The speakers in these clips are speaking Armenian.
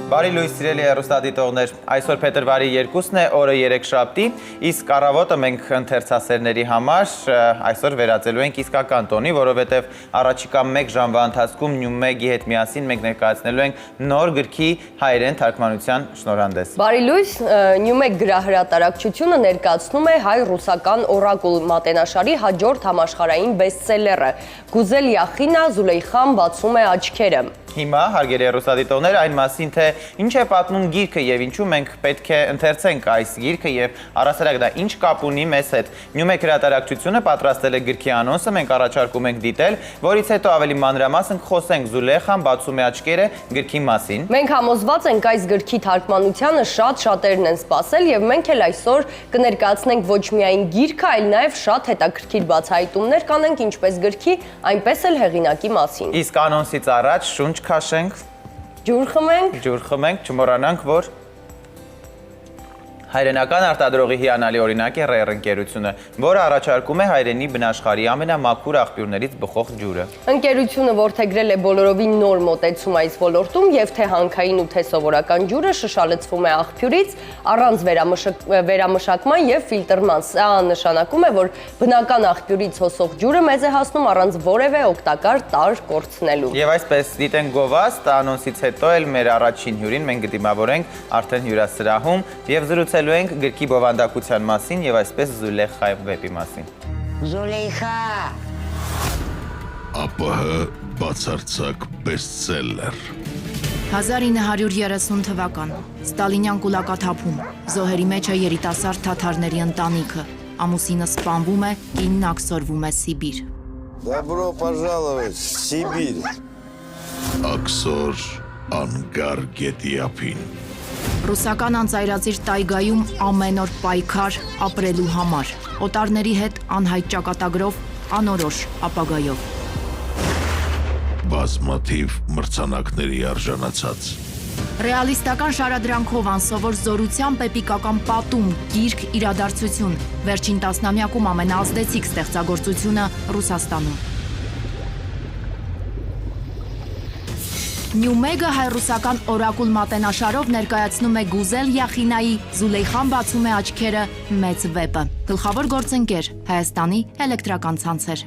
Բարի լույս սիրելի հեռուստադիտողներ, այսօր փետրվարի 2-ն է, օրը 3 շաբթի, իսկ առավոտը մենք ընթերցասերների համար այսօր վերածելու ենք իսկական տոնի, որովհետև առաջիկա 1 ժամվա ընթացքում Նյումեգի հետ միասին մենք ներկայացնելու ենք նոր գրքի հայերեն թարգմանության շնորհանդես։ Բարի լույս, Նյումեգ գրահրատարակչությունը ներկայացնում է հայ-ռուսական օրակուլ մատենաշարի հաջորդ համաշխարհային բեսթսելերը Գուզել Յախինա Զուլեյխան բացում է աչքերը։ Հիմա, հարգելի հեռուստադիտողներ, այն մասին, թե ինչ է պատմում գիրքը եւ ինչու մենք պետք է ընթերցենք այս գիրքը եւ առասարակ դա ինչ կապ ունի մեզ հետ։ Նյումեգ հրատարակչությունը պատրաստել է գրքի անոնսը, մենք առաջարկում ենք դիտել, որից հետո ավելի մանրամասն խոսենք Զուլեյխան բացում է աչքերը գրքի մասին։ Մենք համոզված ենք այս գրքի թարգմանությանը շատերն են սպասել եւ մենք էլ այսօր կներկայացնենք ոչ միայն գիրքը, այլ նաեւ շատ հետաքրքիր բացահայտումներ կանենք ինչպես գրքի, այնպես էլ հեղինակի մասին։ Իսկ անոնսից առաջ շունչ քաշենք, ջուր խմենք, չմոռանանք, որ հայրենական արտադրողի հիանալի օրինակ է RER ընկերությունը, որը առաջարկում է հայրենի բնաշխարհի ամենամաքուր աղբյուրներից բխող ջուրը։ Ընկերությունը որդեգրել է բոլորովին նոր մոտեցում այս ոլորտում եւ թե հանքային ու թե սովորական ջուրը շշալցվում է աղբյուրից առանց վերամշակման եւ ֆիլտրման։ Սա նշանակում է, որ բնական աղբյուրից հոսող ջուրը մեզ է հասնում առանց որևէ օգտակար տարր կորցնելու։ Եվ այսպես դիտենք գովաստ, անոնսից հետո էլ մեր առաջին հյուրին մենք կդիմավորենք արդեն հյուրասրահում եւ զրուցելու ենք գրքի բովանդակության մասին եւ այսպես Զուլեյխայի վեպի մասին։ Զուլեյխա ԱՊՀ բացարձակ բեսթսելլեր 1930 թվական Ստալինյան կուլակաթափում զոհերի մեջ է երիտասարդ թաթարների ընտանիքը ամուսինը սպանվում է կինն աքսորվում է Սիբիր Добро пожаловать в Сибирь Աքսոր անգար գետի ափին Ռուսական անծայրածիր տայգայում ամեն օր պայքար ապրելու համար օտարների հետ անհայտ ճակատագրով անորոշ ապագայով բազմաթիվ մրցանակների արժանացած Ռեալիստական շարադրանքով անսովոր զորությամբ էպիկական պատում, գիրք, իրադարձություն վերջին տասնամյակում ամենաազդեցիկ ստեղծագործությունը Ռուսաստանում Նյումեգը հայ-ռուսական օրակուլ մատենաշարով ներկայացնում է Գուզել Յախինայի Զուլեյխան բացում է աչքերը մեծ վեպը։ Գլխավոր գործընկեր Հայաստանի էլեկտրական ցանցեր։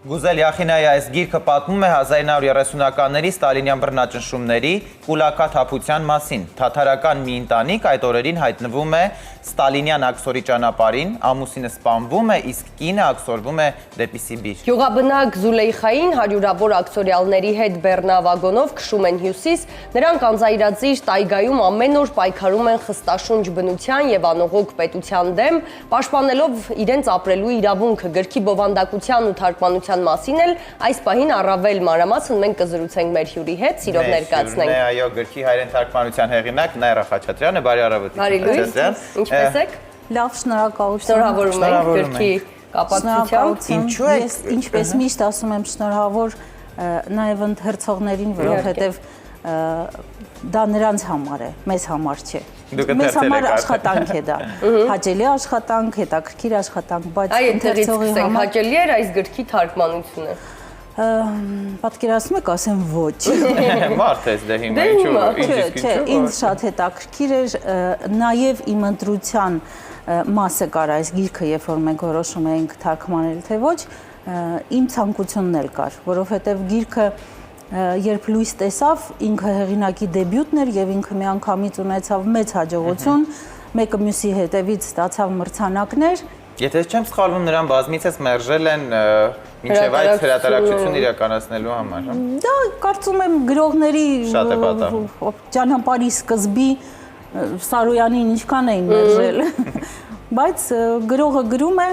Գուզել Յախինայի այս գիրքը պատմում է 1930-ականների ստալինյան բռնաճնշումների կուլակաթափության մասին։ Թաթարական մի ընտանիք այդ օրերին հայտնվում է ստալինյան աքսորի ճանապարհին, ամուսինը սպանվում է, իսկ կինը աքսորվում է դեպի Սիբիր։ Գյուղաբնակ Զուլեյխային հարյուրավոր աքսորյալների հետ բեռնավագոնով քշում են հյուսիս, նրանք անձայրածիր տայգայում ամեն օր պայքարում են խստաշունչ բնության եւ անողոք պետության դեմ, պաշտպանելով իրենց ապրելու իրավունքը գրքի բովանդակության ու թարգմանության մասին էլ այս պահին առավել մանրամասն մենք կզրուցենք մեր հյուրի հետ, սիրով ներկայացնենք։ Այո, գրքի հայերեն թարգմանության հեղինակ Նաիրա Խաչատրյանը, բարի առավոտ։ Բարի լույս, ինչպե՞ս եք։ Լավ, շնորհակալություն։ Շնորհավորում ենք գրքի կապակցությամբ։ Ինչու է Ես ինչպես միշտ ասում եմ շնորհավոր նաև ընթերցողներին, որովհետև դա նրանց համար է, մեզ համար չէ։ Մեզ համար աշխատանք է դա։ Հաճելի աշխատանք, հետաքրքիր աշխատանք, բայց ընթերցողի համար հաճելի էր այս գրքի թարգմանությունը։ Պատկերացնում եք, ասեմ ոչ։ Մարդ ես դե հիմա ինչու։ Չէ, ինձ շատ հետաքրքիր էր նաև իմ ընտրության մասը կար այս գիրքը, երբ որ մենք որոշում էինք թարգմանել թե ոչ, իմ ցանկությունն էլ կար, որովհետև գիրքը երբ լույս տեսավ, ինքը հեղինակի դեբյուտն էր եւ ինքը միանգամից ունեցավ մեծ հաջողություն, մեկը մյուսի հետևից ստացավ մրցանակներ։ Եթե չեմ սխալվում, նրան բազմիցս մերժել են մինչև այդ հրատարակչություն իրականացնելու համար։ Դա կարծում եմ գրողների ճանապարհի սկզբի Սարոյանին ինչքան էին մերժել։ Բայց գրողը գրում է,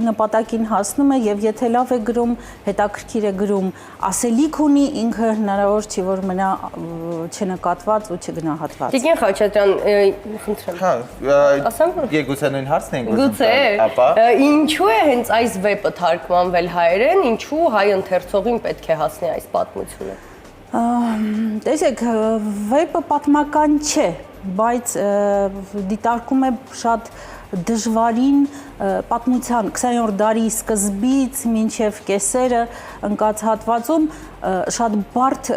նպատակին հասնում է եւ եթե լավ է գրում, հետաքրքիր է գրում, ասելիք ունի, ինքը հնարավոր չի որ մնա չնկատված ու չգնահատված։ Տիկին Խաչատրյան, խնդրեմ։ Ասեմ, գուցե նույն հարցն ենք Գուցե, ինչու է հենց այս վեպը թարգմանվել հայերեն, ինչու հայ ընթերցողին պետք է հասնի այս պատմությունը։ Տեսեք, վեպը պատմական չէ, բայց դիտարկում է շատ դժվարին պատմության 20-րդ դարի սկզբից մինչև կեսերը ընկած հատվածում շատ բարդ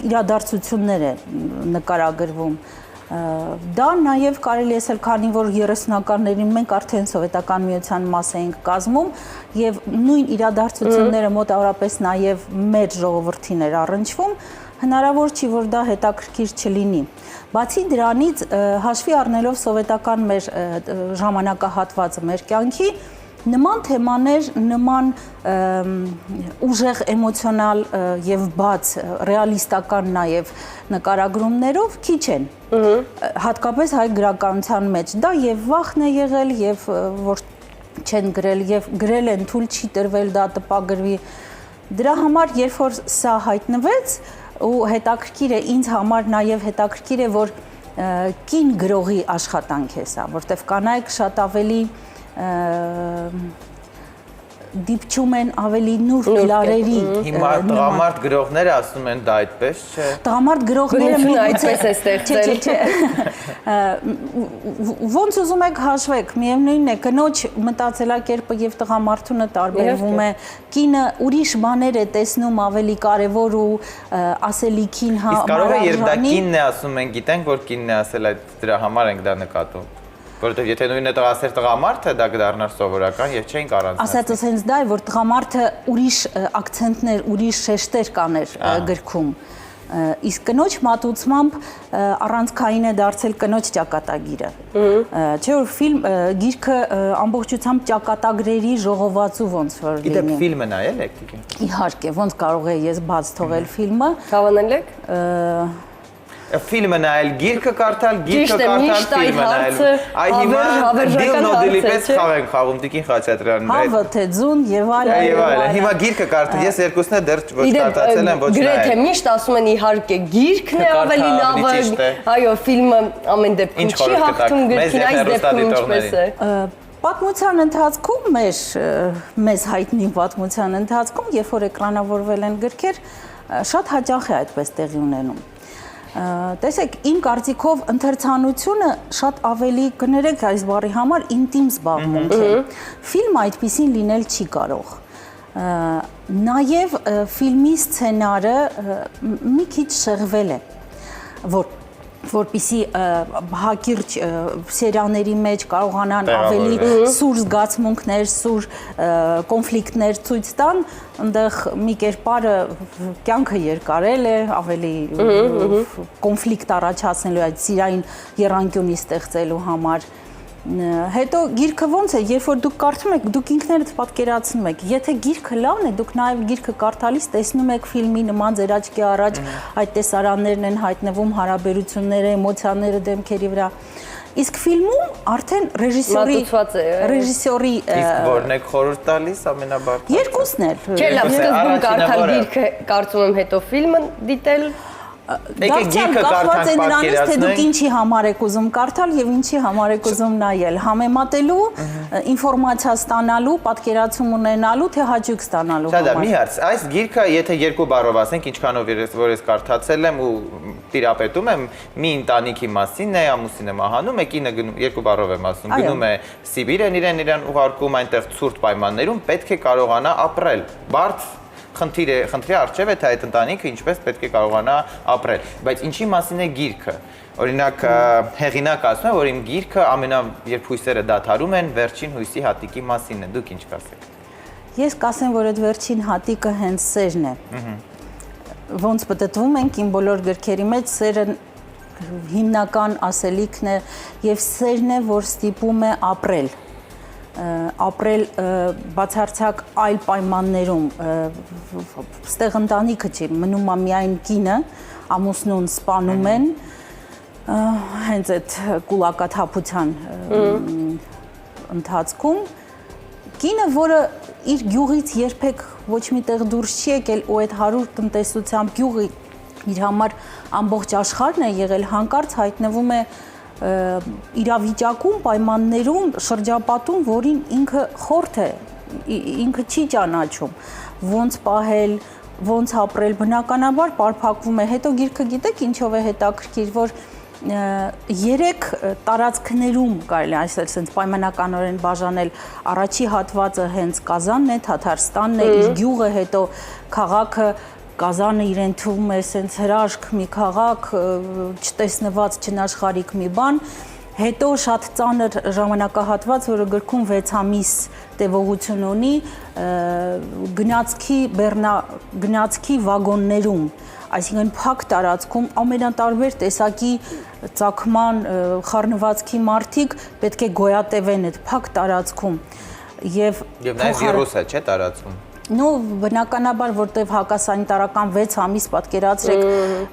իրադարձություններ է նկարագրվում։ Դա նաև կարելի է ասել, քանի որ 30-ականներին մենք արդեն սովետական միության մաս էինք կազմում եւ նույն իրադարձությունները մոտավորապես նաև մեր ժողովրդին էր առնչվում, հնարավոր չի, որ դա հետաքրքիր չլինի։ Բացի դրանից, հաշվի առնելով սովետական մեր ժամանակահատվածը մեր կյանքի, նման թեմաներ, նման ուժեղ էմոցիոնալ եւ բաց ռեալիստական նաեւ նկարագրումներով քիչ են։ Հատկապես հայ գրականության մեջ դա եւ վախն է եղել եւ որ չեն գրել եւ գրել են թույլ չի տրվել դա տպագրվի։ Դրա համար երբ որ սա հայտնվեց ու հետաքրքիր է ինձ համար նաեւ հետաքրքիր է որ կին գրողի աշխատանք է սա, որտեվ կանայք շատ ավելի դիպչում են ավելի նուրբ լարերի։ Հիմա տղամարդ գրողները ասում են դա այդպես չէ։ Տղամարդ գրողները այդպես է ստեղծել։ Ոնց ուզում եք հաշվեք, միևնույնն է, կնոջ մտածելակերպը եւ տղամարդունը տարբերվում է։ Կինը ուրիշ բաներ է տեսնում ավելի կարեւոր ու ասելիքին Իսկ կարող է երբ դա կինն է ասում են, գիտենք որ կինն է ասել այդ դրա համար ենք դա նկատում։ Որովհետև եթե նույնը տղասեր տղամարդը դա կդառնար սովորական եւ չէին առանձնացնել։ Ասածս հենց դա է, որ տղամարդը ուրիշ ակցենտներ, ուրիշ շեշտեր կաներ գրքում։ Իսկ կնոջ մատուցմամբ առանցքային է դարձել կնոջ ճակատագիրը։ Չէ՞ որ գիրքը ամբողջությամբ ճակատագրերի ժողովածու ոնց որ լինի։ Գիտեք ֆիլմը նայել եք դուք։ Իհարկե, ոնց կարող է ես բաց թողել ֆիլմը։ Հավանել եք։ Ֆիլմը նայել, գիրքը կարդալ, ֆիլմը նայել։ Այ հիմա դիլնոդիլի պես խաղ ենք խաղում Տիկին Խաչատրյանն հետ։ Հավը թե ձուն եւ այլն։ Հիմա գիրքը կարդալ, ես երկուսն էլ դեռ ոչ կարդացել եմ, ոչ նայել։ Գրեթե միշտ ասում են իհարկե գիրքն է ավելի լավը։ Այո, ֆիլմը ամեն դեպքում չի հաղթում գրքին, այս դեպքում ինչպես է։ Պատմության ընթացքում մեզ հայտնի պատմության ընթացքում, երբ որ էկրանավորվել են գրքեր, շատ հաճախ է այդպես տեղի ունենում։ Տեսեք, իմ կարծիքով ընթերցանությունը շատ ավելի կներեք այս բառի համար ինտիմ զբաղմունք է։ Ֆիլմը այդպեսին լինել չի կարող։ Նաև ֆիլմի սցենարը մի քիչ շեղվել է, որպեսզի հակիրճ սերիաների մեջ կարողանան ավելի սուր զգացմունքներ, սուր կոնֆլիկտներ ցույց տան, այնտեղ մի կերպարը կյանքը երկարել է, ավելի կոնֆլիկտ առաջացնելու այդ սիրային եռանկյունի ստեղծելու համար։ Հետո գիրքը ոնց է, երբ որ դուք կարդում եք, դուք ինքներդ պատկերացնում եք, եթե գիրքը լավն է, դուք նաև գիրքը կարդալիս տեսնում եք ֆիլմի նման ձեր աչքի առաջ այդ տեսարաններն են հայտնվում, հարաբերությունները, էմոցիաները դեմքերի վրա։ Իսկ ֆիլմում արդեն ռեժիսորի Իսկ որն եք խորհուրդ տալիս ամենաբարձր։ երկուսն էլ։ Չէ, լավ, սկզբում կարդալ գիրքը, կարծում եմ հետո ֆիլմը դիտել։ Դարձյալ կախված է նրանից, թե դուք ինչի համար եք ուզում կարդալ եւ ինչի համար եք ուզում նայել, համեմատելու, ինֆորմացիա ստանալու, պատկերացում ունենալու, թե հաճույք ստանալու համար։ Շատ լավ, մի հարց, այս գիրքը, եթե երկու բառով ասենք, ինչքանով որ ես կարդացել եմ ու տիրապետում եմ, մի ընտանիքի մասին է, ամուսինը մահանում է, կինը երկու բառով եմ ասում, գնում է Սիբիր են իրեն ուղարկում այնտեղ ցուրտ պայմաններում, պետք է կարողանա ապրել։ Բարդ խնդրի առջև է թե այդ ընտանիքը ինչպես պետք է կարողանա ապրել, բայց ինչի մասին է գիրքը։ Օրինակ հեղինակ ասում է, որ իմ գիրքը երբ հույսերը դադարում են, վերջին հույսի հատիկի մասին է, դուք ինչ կասեք։ Ես կասեմ, որ այդ վերջին հատիկը հենց սերն է։ Ոնց պատտվում ենք իմ բոլոր գրքերի մեջ, սերը հիմնական ասելիքն է եւ սերն է, որ ստիպում է ապրել բացարձակ այլ պայմաններում, ստեղ ընտանիքը չի, մնում է միայն կինը, ամուսնուն սպանում են, հենց այդ կուլակաթափության ընթացքում, կինը, որը իր գյուղից երբեք ոչ մի տեղ դուրս չի եկել ու այդ 100 տնտեսությամբ գյուղի իր համար ամբողջ աշխարհն է եղել, հանկարծ հայտնվում է իրավիճակում, պայմաններում, շրջապատում, որին ինքը խորթ է, ինքը չի ճանաչում, ոնց պահել, ոնց ապրել, բնականաբար պարփակվում է, հետո գիրքը գիտեք ինչով է հետաքրքիր, որ երեք տարածքներում կարելի այսպես sense պայմանականորեն բաժանել առաջի հատվածը հենց Կազանն է, Թաթարստանն է, իր գյուղը, հետո քաղաքը Կազանը իրեն թվում է sense հրաշք մի քաղաք, չտեսնված, չնաշխարհիկ մի բան, հետո շատ ծանր ժամանակահատված, որը գրքում 6 ամիս տևողություն ունի, գնացքի վագոններում, այսինքն փակ տարածքում ամենատարբեր տեսակի ծագման խառնվածքի մարդիկ պետք է գոյատևեն այդ փակ տարածքում եւ նաեւ վիրուսը չէ տարածում։ Ну, բնականաբար, որտեվ հակասանիտարական 6 ամիս պատկերացրեք,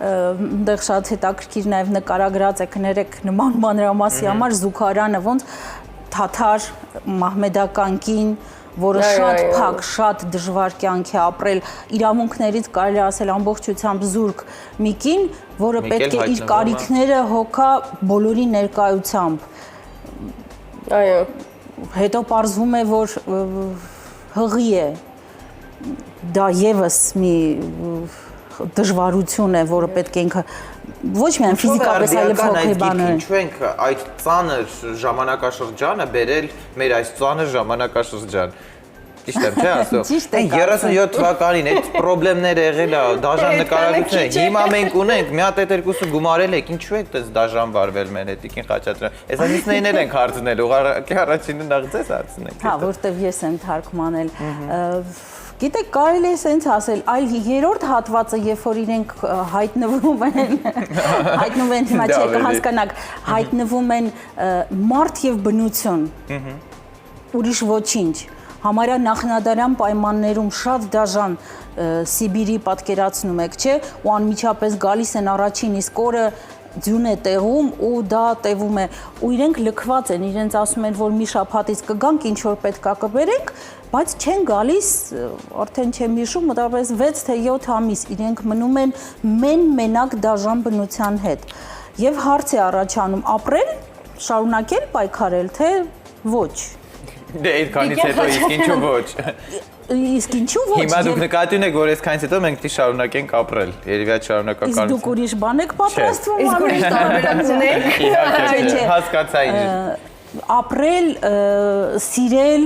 այնտեղ շատ հետաքրքիր նաև նկարագրած է, կներեք նման մանրամասի համար զուգարանը ոնց թաթար մահմեդական կին, որը շատ փակ, շատ դժվար կյանք է ապրել, իրավունքներից կարելի ասել ամբողջությամբ զուրկ մի կին, որը պետք է իր կարիքները հոգա բոլորի ներկայությամբ։ Այո։ Հետո պարզվում է, որ հղի է։ Դա եւս մի դժվարություն է, որը պետք է ինքը ոչ միայն ֆիզիկապես, այլև հոգեբանորեն։ Ինչու ենք այդ ծանր ժամանակաշրջանը բերել մեր այս ծանր ժամանակաշրջան։ Ճիշտ եմ, չէ՞ ասում։ 37 թվականին այդ խնդիրները եղել է, դաժան նկարագրություն է։ Հիմա մենք ունենք, մի հատ այդ երկուսը գումարել եք, ինչու եք դες դաժան վարվել մեր հետիկին Խաչատրյան։ Այս ամիսներին էլ ենք հարցնել, ուղղակի առաջինը նախ ձեզ հարցնենք։ Հա, որտեվ ես եմ թարգմանել։ Գիտեք, կարելի է սենց ասել, այլ երրորդ հատվածը, երբ որ իրենք հայտնվում են, հիմա չէ կհասկանաք, հայտնվում են մարդ եւ բնություն, ուրիշ ոչինչ, համարյա նախնադարյան պայմաններում շատ դաժան Սիբիրի պատկերացնում եք, չէ, ու անմիջապես գալիս են առաջին իսկ օրը ձյուն է տեղում ու դա տևում է, ու իրենք լքված են, իրենց ասում են, որ մի շաբաթից կգանք, ինչ որ պետքա կբերենք, բայց չեն գալիս, արդեն չեմ հիշում, մոտավորապես 6 թե 7 ամիս իրենք մնում են մենակ դաժան բնության հետ։ Եվ հարց է առաջանում ապրել, շարունակել պայքարել, թե ոչ։ Դե այդքանից հետո իսկ ինչու ոչ։ Իսկ ինչու ոչ։ Հիմա դուք նկատի ունեք, որ այսքանից հետո մենք պետք է շարունակենք ապրել։ Երևի այդ շարունակականությունը։ Իսկ դուք ուրիշ բան եք պատրաստվում Իսկ ուրիշ տարբերակություն եք։ Իհարկե, հասկացա ինչ։ Ապրել, սիրել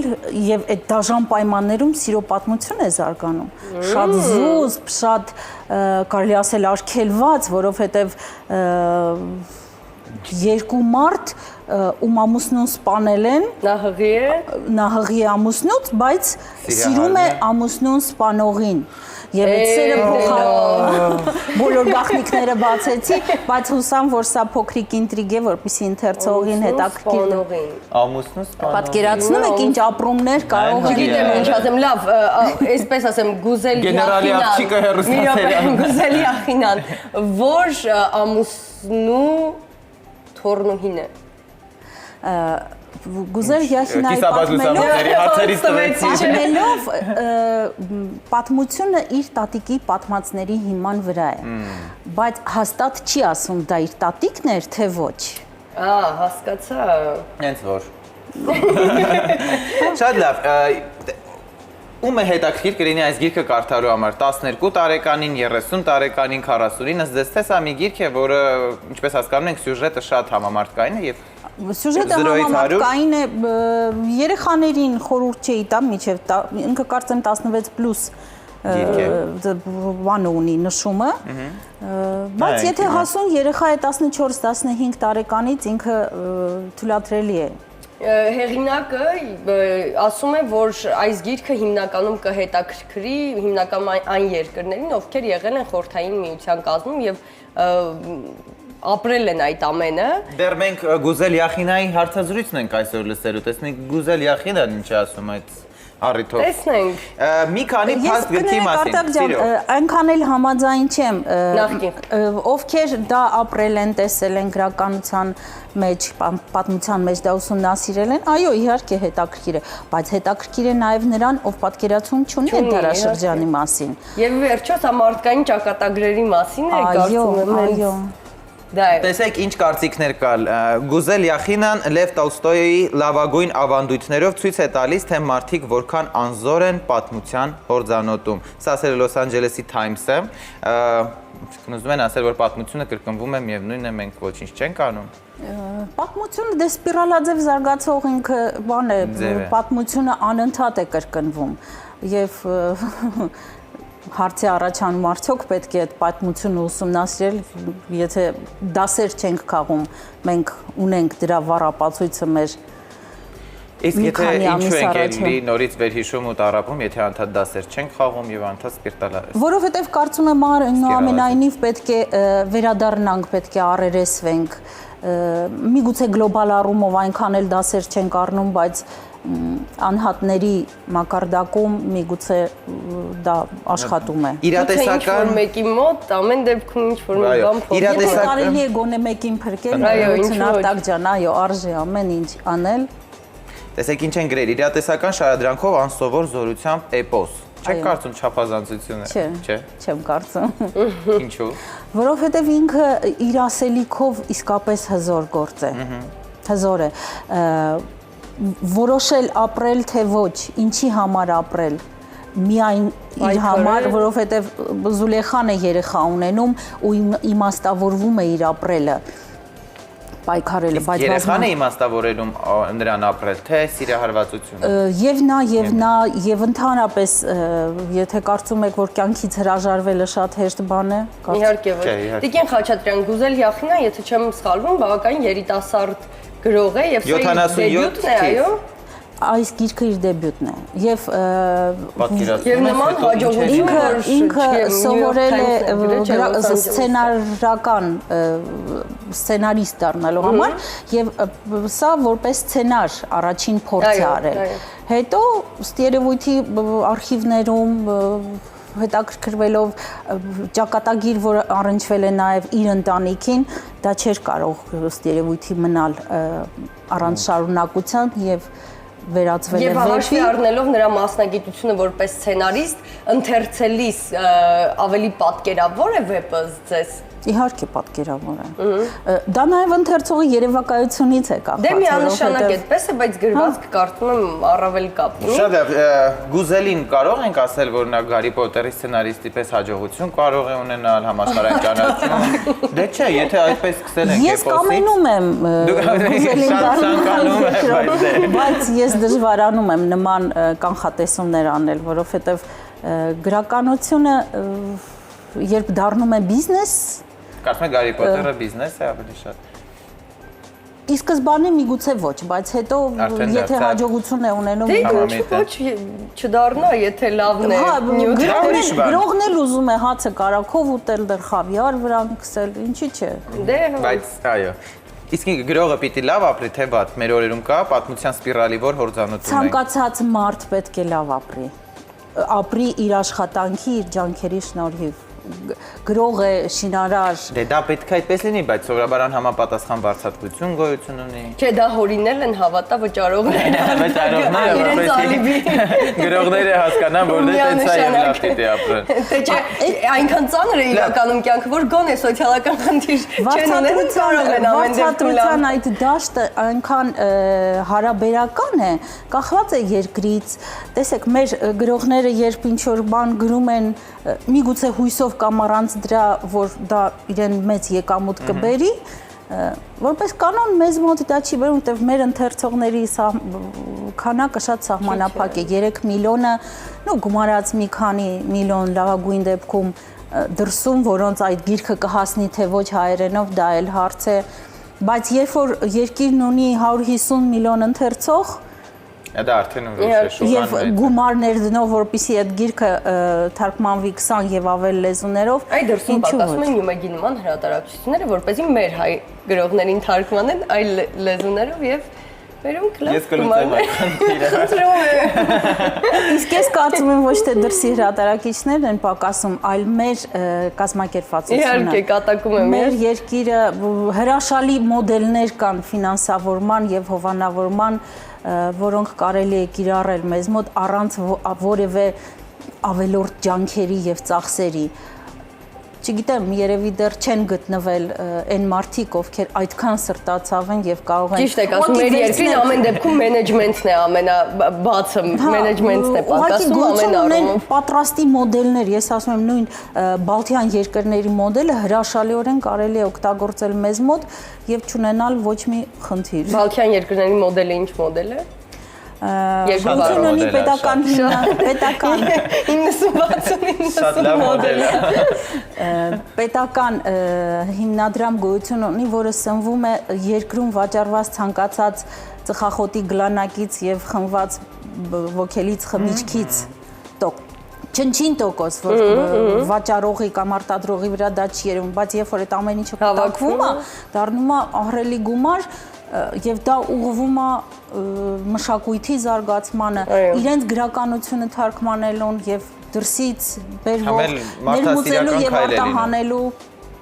եւ այդ դաժան պայմաններում սիրո պատմություն է զարգանում։ Շատ զուսպ, շատ կարելի ասել արգելված, որովհետեւ երկու մարդ ում ամուսնուն սպանել են, նա հղի է ամուսնուց, բայց սիրում է ամուսնուն սպանողին։ Եվ այդ սերը բոլոր գաղտնիքները բացեցի, բայց հուսամ, որ սա փոքրիկ ինտրիգ է, որպեսզի ընթերցողին հետաքրքիր ամուսնու սպանողին։ Պատկերացնում եք ինչ ապրումներ կարող է։ Գիտեմ ինչ ասեմ, լավ, այսպես ասեմ, Գուզել Գեներալի աղջիկը հեռուստասերիալ։ Գուզելի Ախինան, որ ամուսնու թորնուհին է։ Գուզել Յախինայի պատմելով պատմությունը իր տատիկի պատմածների հիման վրա է, բայց հաստատ չի ասում դա իր տատիկն էր, թե ոչ։ Հասկացա։ Հենց որ։ Շատ լավ։ Ում է հետաքրքիր կլինի այս գիրքը կարդալու համար 12 տարեկանին, 30 տարեկանին, 40-ին, ըստ ձեզ թե սա մի գիրք է, որը ինչպես հասկանում ենք, սյուժետը շատ համամարտկային է եւ Սյուժետը համամարտկային է, երեխաներին խորհուրդ չէի տա, մինչև ինքը կարծեմ 16+ բանը ունի նշումը, բայց եթե հասուն երեխա է 14-15 տարեկանից ինքը թույլատրելի է։ Հեղինակը ասում է, որ այս գիրքը հիմնականում կհետաքրքրի հիմնականում այն երկրներին, ովքեր եղել են Խորհրդային Միության կազմում եւ ապրել են այդ ամենը։ Դեռ մենք Գուզել Յախինայի հարցազրույցն ենք այսօր լսելու, տեսնենք Գուզել Յախինան ինչ ասում այդ առիթով։ Տեսնենք։ Մի քանի փաստ գրքի մասին։ Այնքան էլ համաձայն չեմ, ովքեր դա ապրել են, տեսել են գրականության մեջ, պատմության մեջ դա ուսումնասիրել են, այո, իհարկե հետաքրքիր է, բայց հետաքրքիր է նաև նրան, ով պատկերացում չունի այդ դարաշրջանի մասին։ Եվ վերջո սա մարդկային ճակատագրերի մասին է, կարծում եմ։ Այո, Դա է։ Տեսեք ինչ կարծիքներ կար։ Գուզել Յախինան Լև Տոլստոյի լավագույն ավանդույթներով ցույց է տալիս, թե մարդիկ որքան անզոր են պատմության հորձանոտում։ Սա ասել է Լոս Անջելեսի Times-ը։ Ուզում են ասել, որ պատմությունը կրկնվում է, միևնույնն է, մենք ոչինչ չենք անում։ Պատմությունը դե սպիրալաձև զարգացող ինքը բան է, պատմությունը անընդհատ է կրկնվում եւ հարցի առաջանում արդյոք պետք է այդ պատմությունը ուսումնասիրել, եթե դասեր չենք քաղում, մենք ունենք դրա վառապացույցը մեր Իսկ եթե ինչու ենք էլի նորից վերհիշում ու տառապում, եթե անդադ դասեր չենք խաղում եւ անդադ սպիրտալարես։ Որովհետեւ կարծում եմ ամենայնիվ պետք է վերադառնանք, պետք է առերեսվենք։ Միգուցե գլոբալ առումով այնքան էլ դասեր չենք առնում, բայց անհատների մակարդակում միգուցե դա աշխատում է։ Իրատեսական մեկի մոտ ամեն դեպքում ինչ որ մի բան փոխել։ Եթե կարելի է գոնե մեկին փրկել, Արտակ ջան, այո, արժե ամեն ինչ անել։ Տեսեք ինչ են գրել, իրատեսական շարադրանքով անսովոր զորությամբ էպոս։ Չեք կարծում չափազանցություն է, չէ՞։ Չեմ կարծում։ Ինչու։ Որովհետև ինքը իր ասելիքով իսկապես հզոր գործ է։ Հզոր է։ Որոշել ապրել թե ոչ, ինչի համար ապրել, միայն իր համար, որովհետև Զուլեխան է երեխա ունենում ու իմաստավորվում է իր ապրելը, պայքարելը, բայց երեխան է իմաստավորելում նրան ապրել, թե սիրահարվածությունը։ Եվ նա, եւ ընդհանրապես, եթե կարծում եք, որ կյանքից հրաժարվելը շատ հեշտ բան է, Իհարկե ոչ։ Տիկին Խաչատրյան, Գուզել Յախինան, եթե չեմ սխալվում, բավականին երիտասարդ գրող է եւ սա դեբյուտն է, այո։ Այս գիրքը իր դեբյուտն է եւ նման հաջողություն ինքը սովորել է սցենարական սցենարիստ դառնալու համար եւ սա որպես սցենար առաջին փորձ է արել։ Հետո ըստ երևույթի արխիվներում հետաքրքրվելով ճակատագիր, որ առնչվել է նաև իր ընտանիքին, դա չէր կարող ըստ երևույթի մնալ առանց շարունակության եւ վերածվել է վեպի։ Եվ հաշվի առնելով նրա մասնագիտությունը որպես սցենարիստ, ընթերցելիս ավելի պատկերավոր է վեպը ձեզ։ Իհարկե պատկերավոր է։ Դա նաև ընթերցողի երևակայությունից է կախված։ Դե միանշանակ այդպես է, բայց գրվածքը կարծում եմ առավել կապ ունի։ Շատ լավ, Գուզելին կարող ենք ասել, որ նա Գարի Պոտերի սցենարիստի պես հաջողություն կարող է ունենալ համաշխարհային ճանաչում։ Դե չէ, եթե այդպես սկսել ենք Ես կամենում եմ Գուզելին, բայց ես դժվարանում եմ նման կանխատեսումներ անել, որովհետև գրականությունը երբ դառնում է բիզնես, կարծում եք Գարի Պոտերը բիզնես է ավելի շատ։ Ի սկզբանե միգուցե ոչ, բայց հետո եթե հաջողություն է ունենում, դե ոչ չդառնա, եթե լավն է։ Գրողն էլ ուզում է հացը կարագով ուտել, դեռ խավիար վրան քսել, ինչի՞ չէ։ Դե բայց այո։ Իսկ գրողը պիտի լավ ապրի, թե վատ։ Մեր օրերում կա պատմության սպիրալի, որ հորձանոտում ենք։ Ցանկացած մարդ պետք է լավ ապրի։ Ապրի իր աշխատանքի, իր ջանքերի շնորհիվ։ Գրող է, շինարար։ Դե դա պետք է այդպես լինի, բայց սովորաբար անհամապատասխան վարձատրություն գոյություն ունի։ Չէ, դա հորինել են հավատա վճարողները։ Գրողները հասկանան, որ դե տենց է եւ լավ պիտի ապրեն։ Դե չէ, այնքան ծանր է իրականում կյանքը, որ գոնե սոցիալական խնդիր չեն ունենում, կարող են ամեն դեպքում լավ։ Այդ դաշտը այնքան հարաբերական է, կախված է երկրից։ Տեսեք, մեր գրողները երբ ինչ-որ բան գրում են, միգուցե հույսով կամ առանց դրա, որ դա իրեն մեծ եկամուտ կբերի, որպես կանոն մեզ մոտ դա չի բերում, որտեղ մեր ընթերցողների քանակը շատ սահմանափակ է, 3 միլիոնը, գումարած մի քանի միլիոն լավագույն դեպքում դրսում, որոնց այդ գիրքը կհասնի թե ոչ հայերենով, դա էլ հարց է, բայց երբ որ երկիրն ունի 150 միլիոն ընթերցող, դա արդեն ուրիշ է, շուկան եւ գումարներ դնով, որպեսզի այդ գիրքը թարգմանվի 20 եւ ավել լեզուներով, այ դրսում պատասխանում են Յումեգի նման հրատարակչությունները, որպեսզի մեր հայ գրողներին թարգմանեն այլ լեզուներով եւ վերում Ես կլուծեմ այդ խնդիրը։ Իսկ ես կարծում եմ ոչ թե դրսի հրատարակիչներն են պակասում, այլ մեր կազմակերպվածությունը։ Իհարկե, կատակում եմ։ Մեր երկիրը հրաշալի մոդելներ կան ֆինանսավորման եւ հովանավորման, որոնք կարելի է կիրառել մեզ մոտ առանց որևէ ավելորդ ջանքերի եւ ծախսերի։ Չգիտեմ, երևի դեռ չեն գտնվել այն մարդիկ, ովքեր այդքան սրտացավ են եւ կարող են Ճիշտ եք ասում, մեր երկրին ամեն դեպքում մենեջմենթն է ամենաբացը, մենեջմենթն է պատասխանում ամեն առումով։ Պատրաստի մոդելներ, ես ասում եմ նույն Բալթյան երկրների մոդելը հրաշալիորեն կարելի է օգտագործել մեզ մոտ եւ չունենալ ոչ մի խնդիր։ Բալթյան երկրների մոդելը ինչ մոդել է։ Գուցե ունի պետական Շատ լավ մոդել է։ պետական հիմնադրամ գոյություն ունի, որը սնվում է երկրում վաճառված ցանկացած ծխախոտի գլանակից եւ խմված ոգելից խմիչքից չնչին տոկոս, որ վաճառողի կամ արտադրողի վրա դա չի երևում, բայց երբ որ այդ ամեն ինչը կուտակվում է, դառնում է ահռելի գումար եւ դա ուղղվում է մշակույթի զարգացմանը, իրենց գրականությունը թարգմանելուն եւ դրսից բերվող ներմուծելու եւ արտահանելու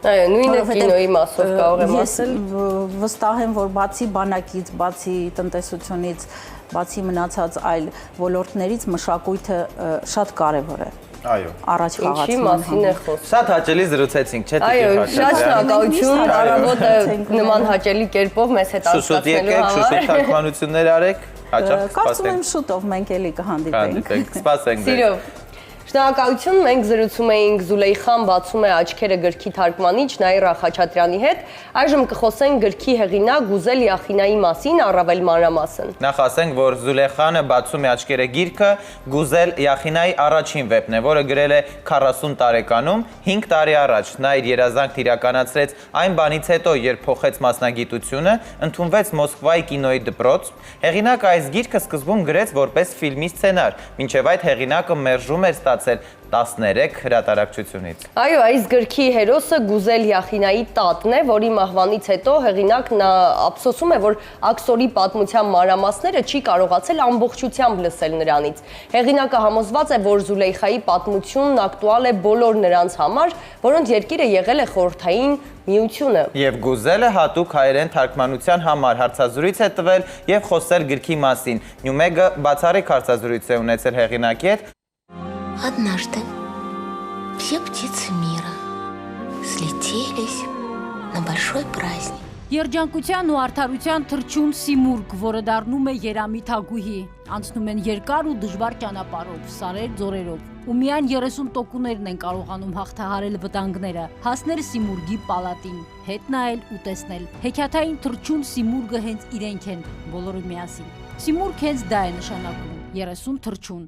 Այո, նույնը կինոյի մասով կարող եմ ասել։ Ես վստահ եմ, որ բացի բանակից, բացի տնտեսությունից, բացի մնացած այլ ոլորտներից մշակույթը շատ կարևոր է։ Այո։ Առաջ խաղացման։ Ինչի մասին է խոսքը։ Շատ հաճելի զրուցեցինք, չէ՞ Այո, Տիկին շատ Խաչատրյան։ շնորհակալություն առավոտը նման հաճելի կերպով մեզ հետ Շուշուտ անցկացնելու եկեք, շուշուտ համար։ թարգմանություններ արեք, հաճախ Կարծում եմ կսպասենք։ շուտով մենք էլի կհանդիպենք։ Սպասենք։ Սիրով։ Շնորհակալություն, մենք զրուցում էինք Զուլեյխան բացում է աչքերը գրքի թարգմանիչ Նաիրա Խաչատրյանի հետ։ Այժմ կխոսենք գրքի հեղինակ Գուզել Յախինայի մասին առավել մանրամասն։ Նախ ասենք, որ Զուլեխանը բացում է աչքերը գիրքը Գուզել Յախինայի առաջին վեպն է, որը գրել է 40 տարեկանում, 5 տարի առաջ։ Նա իր երազանքն իրականացրեց այն բանից հետո, երբ փոխեց մասնագիտությունը, ընդունվեց Մոսկվայի կինոյի դպրոց։ Հեղինակը այս գիրքը սկզբում գրեց որպես ֆիլմի սցենար, մինչև այդ հեղինակը մերժում էր ստացել 13 հրատարակչությունից։ Այո, այս գրքի հերոսը Գուզել Յախինայի տատն է, որի մահվանից հետո հեղինակն ափսոսում է, որ աքսորի պատմության մանրամասները չի կարողացել ամբողջությամբ լսել նրանից։ Հեղինակը համոզված է, որ Զուլեյխայի պատմությունն ակտուալ է բոլոր նրանց համար, որոնց երկիրը եղել է խորհրդային միությունը։ Եվ Գուզելը հատուկ հայերեն թարգմանության համար հարցազրույց է тվել եւ խոսել գրքի մասին։ Նյումեգը բացառիկ հարցազրույց է ունեցել հեղինակի հետ։ Однажды все птицы мира слетелись на большой праздник. Երջանկության ու արդարության թռչուն Սիմուրգ, որը դառնում է երամիտ հագուհի, անցնում են երկար ու դժվար ճանապարհով, սարեր ձորերով, ու միայն 30 տոկուներն են կարողանում հաղթահարել վտանգները, հասնել Սիմուրգի պալատին, հետ նայել ու տեսնել։ Հեքիաթային թռչուն Սիմուրգը հենց իրենք են, բոլորը միասին։ Սիմուրգ հենց դա է նշանակում, 30 թռչուն։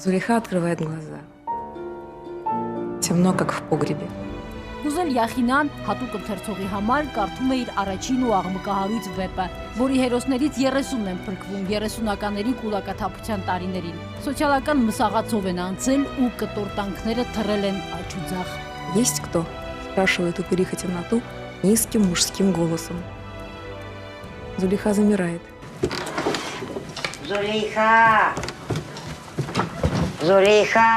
Зулейха открывает глаза. Темно, как в погребе. Գուզել Յախինան հատուկ ընթերցողի համար կարդում է իր առաջին ու աղմկահարույց վեպը, որի հերոսներից 30-ն են փրկվում 30-ականների կուլակաթափության տարիներին։ Սոցիալական մսաղացով են անցել ու կտորտանքները թռել են աջ ու ձախ։ Есть кто? Спрашивает упыриха темноту низким мужским голосом. Зулейха замирает. Զուլեյխա Զուլեյխա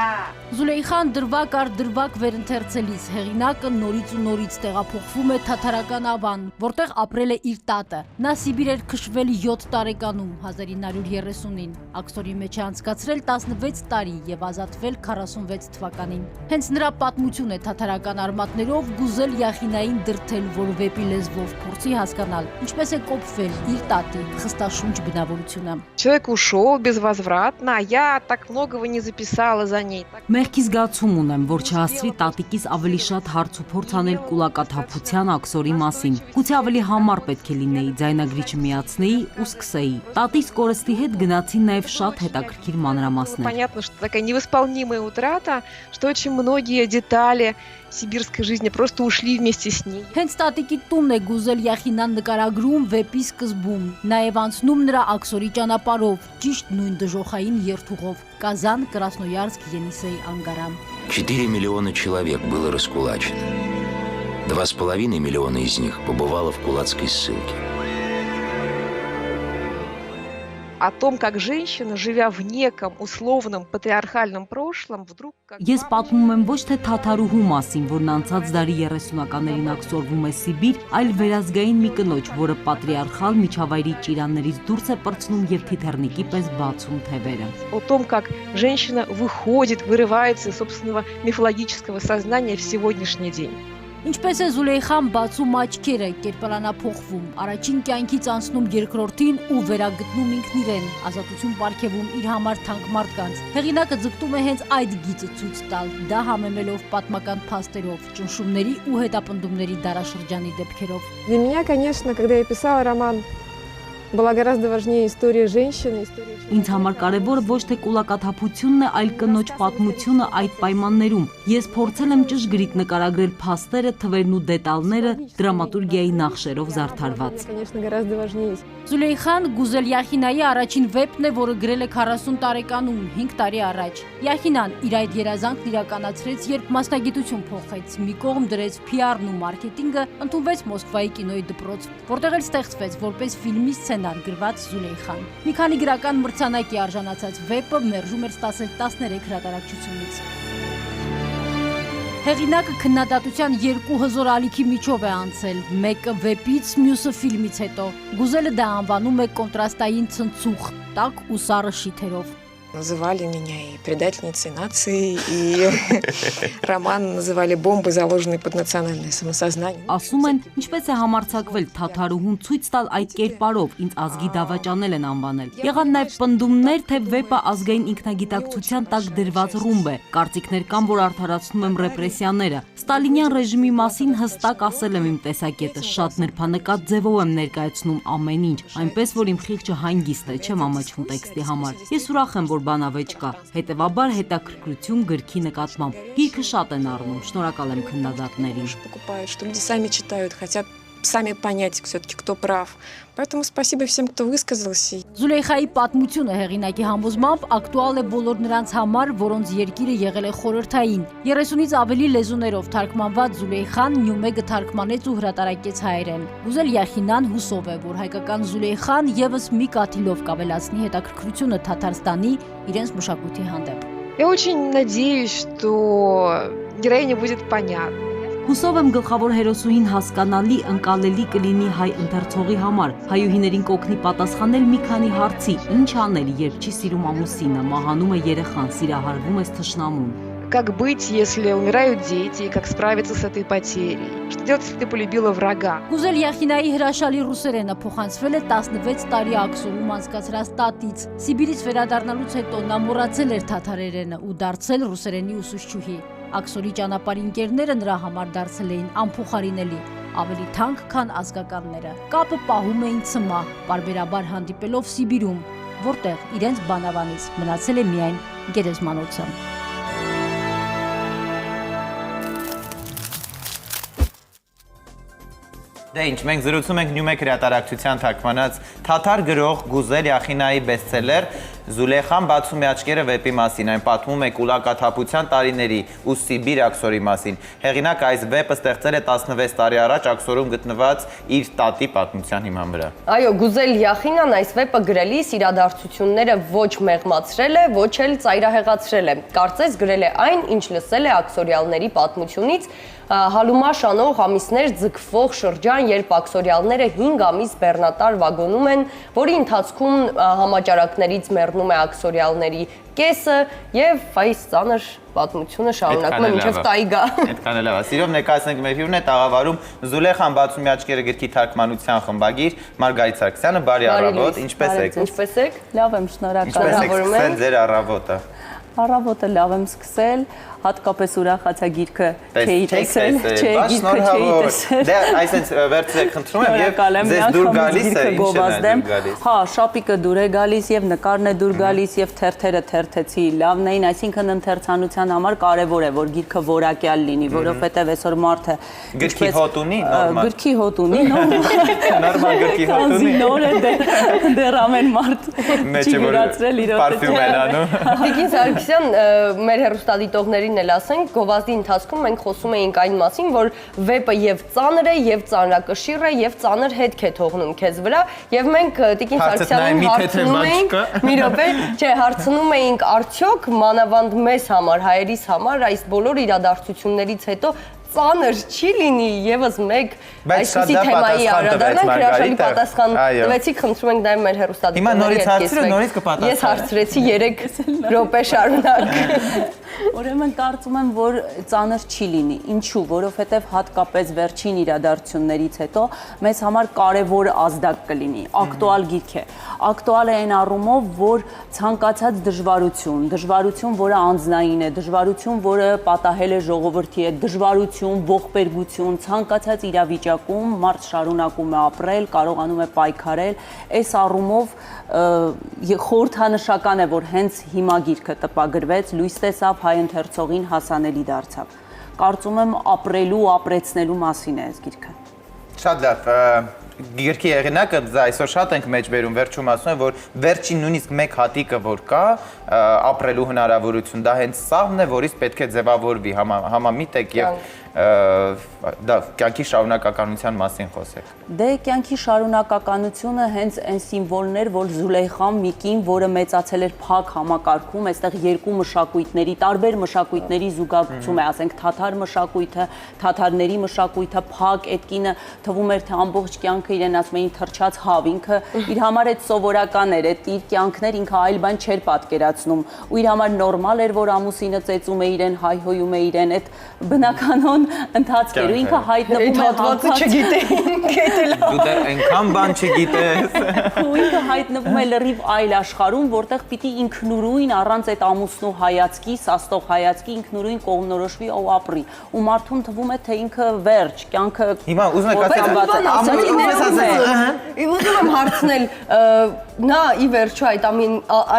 Զուլեյխան դրվակ առ դրվակ վերընթերցելիս հեղինակը նորից ու նորից տեղափոխվում է թաթարական ավան, որտեղ ապրել է իր տատը։ Նա Սիբիր էր քշվել 7 տարեկանում 1930-ին, աքսորի մեջ է անցկացրել 16 տարի եւ ազատվել 46 թվականին։ Հենց նրա պատմություն է թաթարական արմատներով Գուզել Յախինային դրթել, որ վեպի լեզվով փորձի հասկանալ, ինչպես է կոփվել իր տատի խստաշունչ բնավորությունը։ Человек ушел безвозвратно, а я так многого не записала за ней. Մեղքի զգացում ունեմ, որ չհասցրի տատիկիս ավելի շատ հարց ու փորձ անել կուլակաթափության աքսորի մասին։ Գուցե ավելի համառ պետք է լինեի, ձայնագրիչը միացնեի ու սկսեի։ Տատիս կորստի հետ գնացին նաև շատ հետաքրքիր մանրամասներ։ Понятно, что такая невосполнимая утрата, что очень многие детали сибирской жизни просто ушли вместе с ней. Հենց տատիկի տունն է Գուզել Յախինան нկարագրում վեպի սկզբում, նաև անցնում նրա աքսորի ճանապարհով, ճիշտ նույն դժոխային երթուղով, Казан, Красноярск, Енисей, Ангара. 4 миллиона человек было раскулачено. 2,5 миллиона из них побывало в кулацкой ссылке. о том, как женщина, живя в неком условном патриархальном прошлом, вдруг... Ես պատմում եմ ոչ թե թաթարուհու մասին, որն անցած դարի 30-ականներին ակսորվում է Սիբիր, այլ վերազգային մի կնոջ, որը պատրիարխալ միջավայրի ճիրաններից դուրս է պրծնում եւ թիթեռնիկի պես բացում թևերը։ О том, как женщина выходит, вырывается из собственного мифологического сознания в сегодняшний день. Ինչպես է Զուլեյխան բացում աչքերը, կերպարանափոխվում, առաջին կյանքից անցնում երկրորդին ու վերագտնում ինքն իրեն, ազատություն պարգևում իր համար թանկ մարդկանց։ Հեղինակը ձգտում է հենց այդ գիծը ցույց տալ, դա համեմելով պատմական փաստերով, ճնշումների ու հետապնդումների դարաշրջանի դեպքերով։ Для меня, конечно, когда я писала роман, была гораздо важнее история женщины, история... Ինձ համար կարևորը ոչ թե կուլակաթափությունն է, այլ կնոջ պատմությունը այդ պայմաններում։ Ես փորձել եմ ճշգրիտ նկարագրել փաստերը, թվերն ու դետալները դրամատուրգիայի նախշերով զարդարված։ Конечно, гораздо важнее. Զուլեյխան Գուզել Յախինայի առաջին վեպն է, որը գրել է 40 տարեկանում, 5 տարի առաջ։ Յախինան իր այդ երազանքն իրականացրեց, երբ մասնագիտություն փոխեց, մի կողմ դրեց PR-ն ու մարքեթինգը, ընդունվեց Մոսկվայի կինոյի դպրոց, որտեղ էլ ստեղծվեց որպես ֆիլմի սցենար գրված Զուլեյխան։ Մի քանի գրական մրցանակի արժանացած վեպը մերժում էր ստացել 13 հրատարակչությունից։ Հեղինակը քննադատության երկու հզոր ալիքի միջով է անցել, մեկը վեպից, մյուսը ֆիլմից հետո։ Գուզելը դա անվանում է կոնտրաստային ցնցուղ, տաք ու սառը շիթերով։ Называли меня и предательницей нации, и роман называли «Бомбы, заложенные под национальное самосознание». Ասում են, ինչպես է համարձակվել թաթարուհուն ցույց տալ այդ կերպարով, ինձ ազգի դավաճանել են անվանել։ Եղան նաև պնդումներ, թե վեպը ազգային ինքնագիտակցության տակ դրված ռումբ է։ Կարծիքներ կան, որ արդարացնում եմ ռեպրեսիաները։ Ստալինյան ռեժիմի մասին հստակ ասել եմ իմ տեսակետը, շատ նրբանկատ ձևով եմ ներկայացնում ամեն ինչ, այնպես որ իմ խիղճը հանգիստ է, չեմ ամաչվում տեքստի համար։ Ես ուրախ եմ, որ բանավեճ կա, հետևաբար հետաքրքրություն գրքի նկատմամբ։ Գիրքը շատ են առնում, շնորհակալ եմ քննադատներին։ Покупают, что люди сами читают, хотят сами понять все-таки, кто прав. Поэтому спасибо всем, кто высказался. Զուլեյխայի պատմությունը հեղինակի համոզմամբ ակտուալ է բոլոր նրանց համար, որոնց երկիրը եղել է խորհրդային։ 30-ից ավելի լեզուներով թարգմանված Զուլեյխան Նյումեգը թարգմանեց ու հրատարակեց հայերեն։ Գուզել Յախինան հուսով է, որ հայկական Զուլեյխան եւս մի կաթիլով կավելացնի հետաքրքրությունը Թաթարստանի իրենց մշակույթի հանդեպ։ Я очень надеюсь, что героиня будет понятна. Հուսով եմ գլխավոր հերոսուհին հասկանալի, ընկալելի կլինի հայ ընթերցողի համար։ Հայուհիներին կօգնի պատասխանել մի քանի հարցի, ինչ անել, երբ չի սիրում ամուսինը, մահանում է երեխան, սիրահարվում ես թշնամուն։ Как быть, если умирают дети, и как справиться с этой потерей? Что делать, если ты полюбила врага? Գուզել Յախինայի հրաշալի ռուսերենը փոխանցվել է 16 տարի աքսորում անցկացրած տատից։ Սիբիրից վերադառնալուց հետո նա մոռացել էր թաթարերենը ու դարձել ռուսերենի ուսուցչուհի։ Աքսորի ճանապարհի ընկերները նրա համար դարձել էին անփոխարինելի, ավելի թանկ, քան ազգականները։ Կապը պահում էին ցմահ, պարբերաբար հանդիպելով Սիբիրում, որտեղ իրենց բանավանից մնացել է միայն գերեզմանոցը։ Դե ինչ, մենք զրուցում ենք Նյումեգ հրատարակչության թարգմանած թաթար գրող Գուզել Յախինայի բեսթսելեր Զուլեյխան բացում է աչքերը վեպի մասին, այն պատմում է կուլակաթափության տարիների ու Սիբիր աքսորի մասին։ Հեղինակը այս վեպը ստեղծել է 16 տարի առաջ աքսորում գտնված իր տատի պատմության հիման վրա։ Այո, Գուզել Յախինան այս վեպը գրելիս իրադարձությունները ոչ մեղմացրել է, ոչ էլ ծայրահեղացրել է։ Կարծես գրել է այն, ինչ լսել է աքսորյալների պատմությունից, հալումա շանող ամիսներ ձգվող շրջան, երբ աքսորյալները 5 ամիս բեռնատար վագոնում են, որի ընթացքում համաճարակներից մեռնում է աքսորյալների կեսը եւ այս ծանր պատմությունը շարունակվում է մինչեւ տայգա։ Այդքան էլ է։ Սիրով ներկայացնենք մեր հյուրն է տաղավարում Զուլեյխան բացում է աչքերը գրքի թարգմանության խմբագիր Մարգարիտ Սարգսյանը, բարի առավոտ, ինչպե՞ս եք։ Ինչպե՞ս եք։ Լավ եմ, շնորհակալ։ Ինչպե՞ս եք սկսել ձեր առավոտը։ Առավոտը լավ եմ սկսել, հատկապես ուրախացա գիրքը չէի տեսել, Դե այսպես վերցրեք, խնդրում եմ, եւ ձեզ դուր գալիս է, ինչ է դուր գալիս։ Հա, շապիկը դուր է գալիս եւ նկարն է դուր գալիս եւ թերթերը թերթեցի լավն էին, այսինքն ընթերցանության համար կարեւոր է, որ գիրքը որակյալ լինի, որովհետեւ այսօր մարդը գրքի հոտ ունի, նորմալ։ Գրքի հոտ ունի, նորմալ գրքի հոտ ունի։ Նոր է դեռ ամեն մարդ չի գրացրել իր պարֆյում են անում։ Տիկին Սարգսյան, մեր հեռուստադիտողներին էլ ասենք, գովազդի ընթացքում մենք խոսում էինք այն մասին, որ վեպը եւ ծանր է, եւ ծանրակշիռ է, եւ ծանր հետք է թողնում քեզ վրա, եւ մենք Տիկին Սարգսյանին հարցնում էինք, մի րոպե, չէ, հարցնում էինք արդյոք մանավանդ մեզ համար, հայերիս համար այս բոլոր իրադարձություններից հետո ծանր չի լինի եւս մեկ այսպիսի թեմայի անդրադառնանք, հրաշալի պատասխան տվեցիք, խնդրում ենք նաև մեր հեռուստադիտողների հետ կիսվեք։ Ես հարցրեցի 3 րոպե շարունակ։ Ուրեմն կարծում եմ, որ ծանր չի լինի։ Ինչու՞, որովհետև հատկապես վերջին իրադարձություններից հետո մեզ համար կարևոր ազդակ կլինի, ակտուալ գիրք է։ Ակտուալ է այն առումով, որ ցանկացած դժվարություն, որը անձնային է, դժվարություն, որը պատահել է ժողովրդի հետ, դժվարություն, ողբերգություն, ցանկացած իրավիճակում մարդ շարունակում է ապրել, կարողանում է պայքարել, այս առումով խորհրդանշական է, որ հենց հիմա գիրքը տպագրվեց, լույս տեսավ, հայ ընթերցողին հասանելի դարձավ։ Կարծում եմ ապրելու, ապրեցնելու մասին է այս գիրքը։ Շատ լավ, գիրքի եղանակը այսօր շատ ենք մեջբերում, վերջում ասում եմ, որ վերջին նույնիսկ մեկ հատիկը, որ կա, ապրելու հնարավորություն, դա հենց սաղն է, որից պետք է ձևավորվի, համամիտ եք և կյանքի շարունակականության մասին խոսեք։ Դե կյանքի շարունակականությունը հենց այն սիմվոլներ, որ Զուլեյխան Միկին, որը մեծացել էր փակ համակարգում, այստեղ երկու մշակույթների, տարբեր մշակույթների զուգակցում է, ասենք թաթար մշակույթը, թաթարների մշակույթը, փակ, այդ կինը թվում էր, թե ամբողջ կյանքը իրեն ասում էին թրջած հավ, ինքը իր համար այդ սովորական էր, այդ իր կյանքներ ինքը այլ բան չէր պատկերացնում, ու իր համար նորմալ էր, որ ամուսինը ծեծում է իրեն, հայհոյում է իրեն, այդ բնականon ընթացք էր, ու ինքը հայտնվում է հատվածը չգիտեին, դու դեռ այնքան բան չգիտես, ու ինքը հայտնվում է լրիվ այլ աշխարհում, որտեղ պիտի ինքնուրույն առանց այդ ամուսնու հայացքի, սաստող հայացքի ինքնուրույն կողմնորոշվի ու ապրի, ու մարդուն թվում է, թե ինքը վերջ, կյանքը հիմա ուզում եմ հարցնել, նա ի վերջո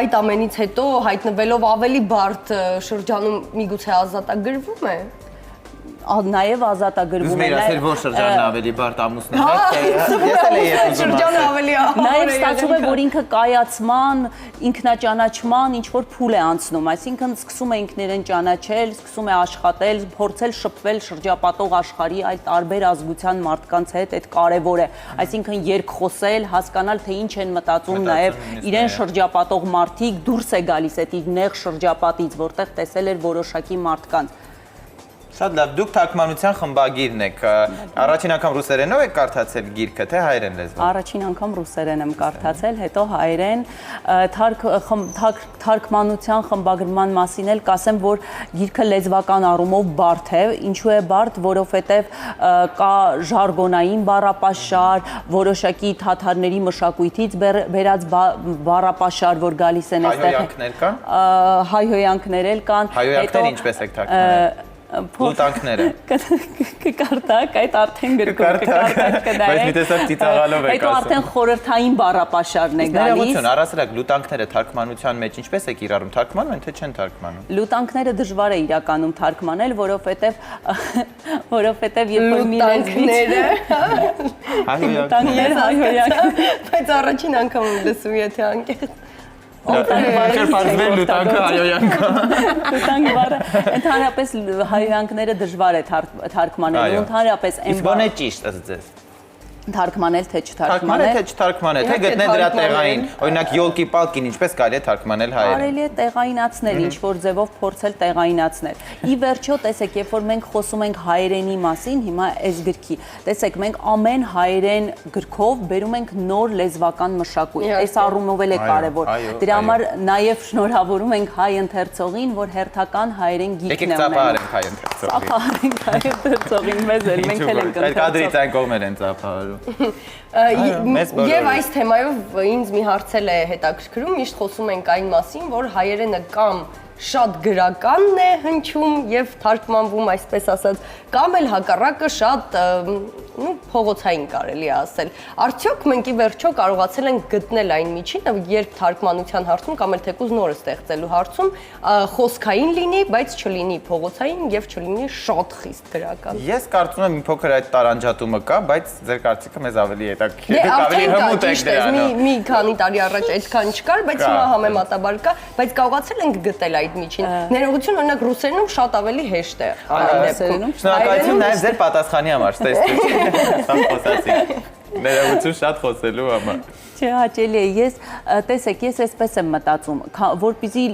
այդ ամենից հետո հայտնվելով ավելի բարդ շրջանում միգուցե ազատագրվում է։ Նաև ազատագրվում է։ Ուզում ասել, որ շրջանն ավելի բարդ ամուսնու հետ, շրջանը ավելի նաև ստացվում է, որ ինքը կայացման, ինքնաճանաչման ինչ-որ փուլ է անցնում, այսինքն սկսում է ինքներեն ճանաչել, սկսում է աշխատել, փորձել շփվել շրջապատող աշխարհի այլ տարբեր ազգության մարդկանց հետ, այդ կարևոր է, այսինքն երկխոսել, հասկանալ, թե ինչ են մտածում նաև իրեն շրջապատող մարդիկ, դուրս է գալիս այդ իր նեղ շրջապատից, որտեղ տեսել էր որոշակի մարդկանց։ Շատ լավ, դուք թարգմանության խմբագիրն եք, առաջին անգամ ռուսերենով եք կարդացել գիրքը, թե հայերեն լեզվով։ Առաջին անգամ ռուսերեն եմ կարդացել, հետո հայերեն, թարգմանության խմբագրման մասին էլ կասեմ, որ գիրքը լեզվական առումով բարդ է, ինչու է բարդ, որովհետև կա ժարգոնային բառապաշար, որոշակի թաթարների մշակույթից բերած բառապաշար, որ գալիս են այստեղ։ Հայհոյանքներ էլ կան։ Հայհոյանքները ինչպես եք թարգմանել։ Լուտանքները։ Կկարտակ, այդ արդեն գրքում կկարտակ կդայեք։ Բայց մի տեսակ ծիծաղալով եք ասում։ Այդ արդեն խորհրդային բառապաշարն է գալիս։ Ներողություն, առասարակ լուտանքները թարգմանության մեջ ինչպես եք իրարում, թարգմանում են, թե չեն թարգմանում։ Լուտանքները դժվար է իրականում թարգմանել, որովհետև երբ որ մի լեզվից հայհոյանքներ, բայց առաջին անգամ եմ լսում, եթե անկեղծ։ Լուտանքը հայհոյանքը։ Լուտանք բառը ընդհանրապես հայհոյանքները դժվար է թարգմանել, ընդհանրապես այն իսկ բանը ճիշտ ըստ ձեզ։ Թարգմանել թե չթարգմանել։ Թե գտնել դրա տեղային, օրինակ յոլկի պալկին ինչպես կարելի է թարգմանել հայերեն։ Կարելի է տեղայնացնել, ինչ որ ձևով փորձել տեղայնացնել։ Ի վերջո, տեսեք, երբ որ մենք խոսում ենք հայերենի մասին, հիմա այս գրքի, տեսեք, մենք ամեն հայերեն գրքով բերում ենք նոր լեզվական մշակույթ։ Այս առումով էլ է կարևոր։ Դրա համար նաև շնորհավորում ենք հայ ընթերցողին, որ հերթական հայերեն գիրքն է ունենալու։ Ծափահարենք հայ ընթերցողին, մեզ էլ մենք էլ ենք ընթերցում։ Կադրից այն կողմեր են ծափահարում։ Եվ այս թեմայով ինձ մի հարցել է հետաքրքրում, միշտ խոսում ենք այն մասին, որ հայերենը կամ շատ գրականն է հնչում եւ թարգմանվում, այսպես ասած, կամ էլ հակառակը շատ փողոցային կարելի է ասել։ Արդյոք մենք ի վերջո կարողացել ենք գտնել այն միջինը, երբ թարգմանության հարցում կամ էլ թեկուզ նորը ստեղծելու հարցում խոսքային լինի, բայց չլինի փողոցային եւ չլինի շատ խիստ գրական։ Ես կարծում եմ մի փոքր այդ տարանջատումը կա, բայց ձեր կարծիքը մեզ ավելի հետաքրքիր է, ավելի հմուտ է դրանով։ Մի քանի տարի առաջ այդքան չկար, բայց հիմա համեմատաբար կա, բայց կարողացել ենք գտել այդ միջին։ Ներողություն, օրինակ ռուսերենում շատ ավելի հեշտ է այն դեպքում։ Շնորհակալություն նաև ձեր պատասխանի համար, ստեսություն։ Սա խոսացի։ Ներողություն շատ խոսելու համար։ Չէ, հաճելի է, տեսեք, ես այսպես եմ մտածում, որպեսզի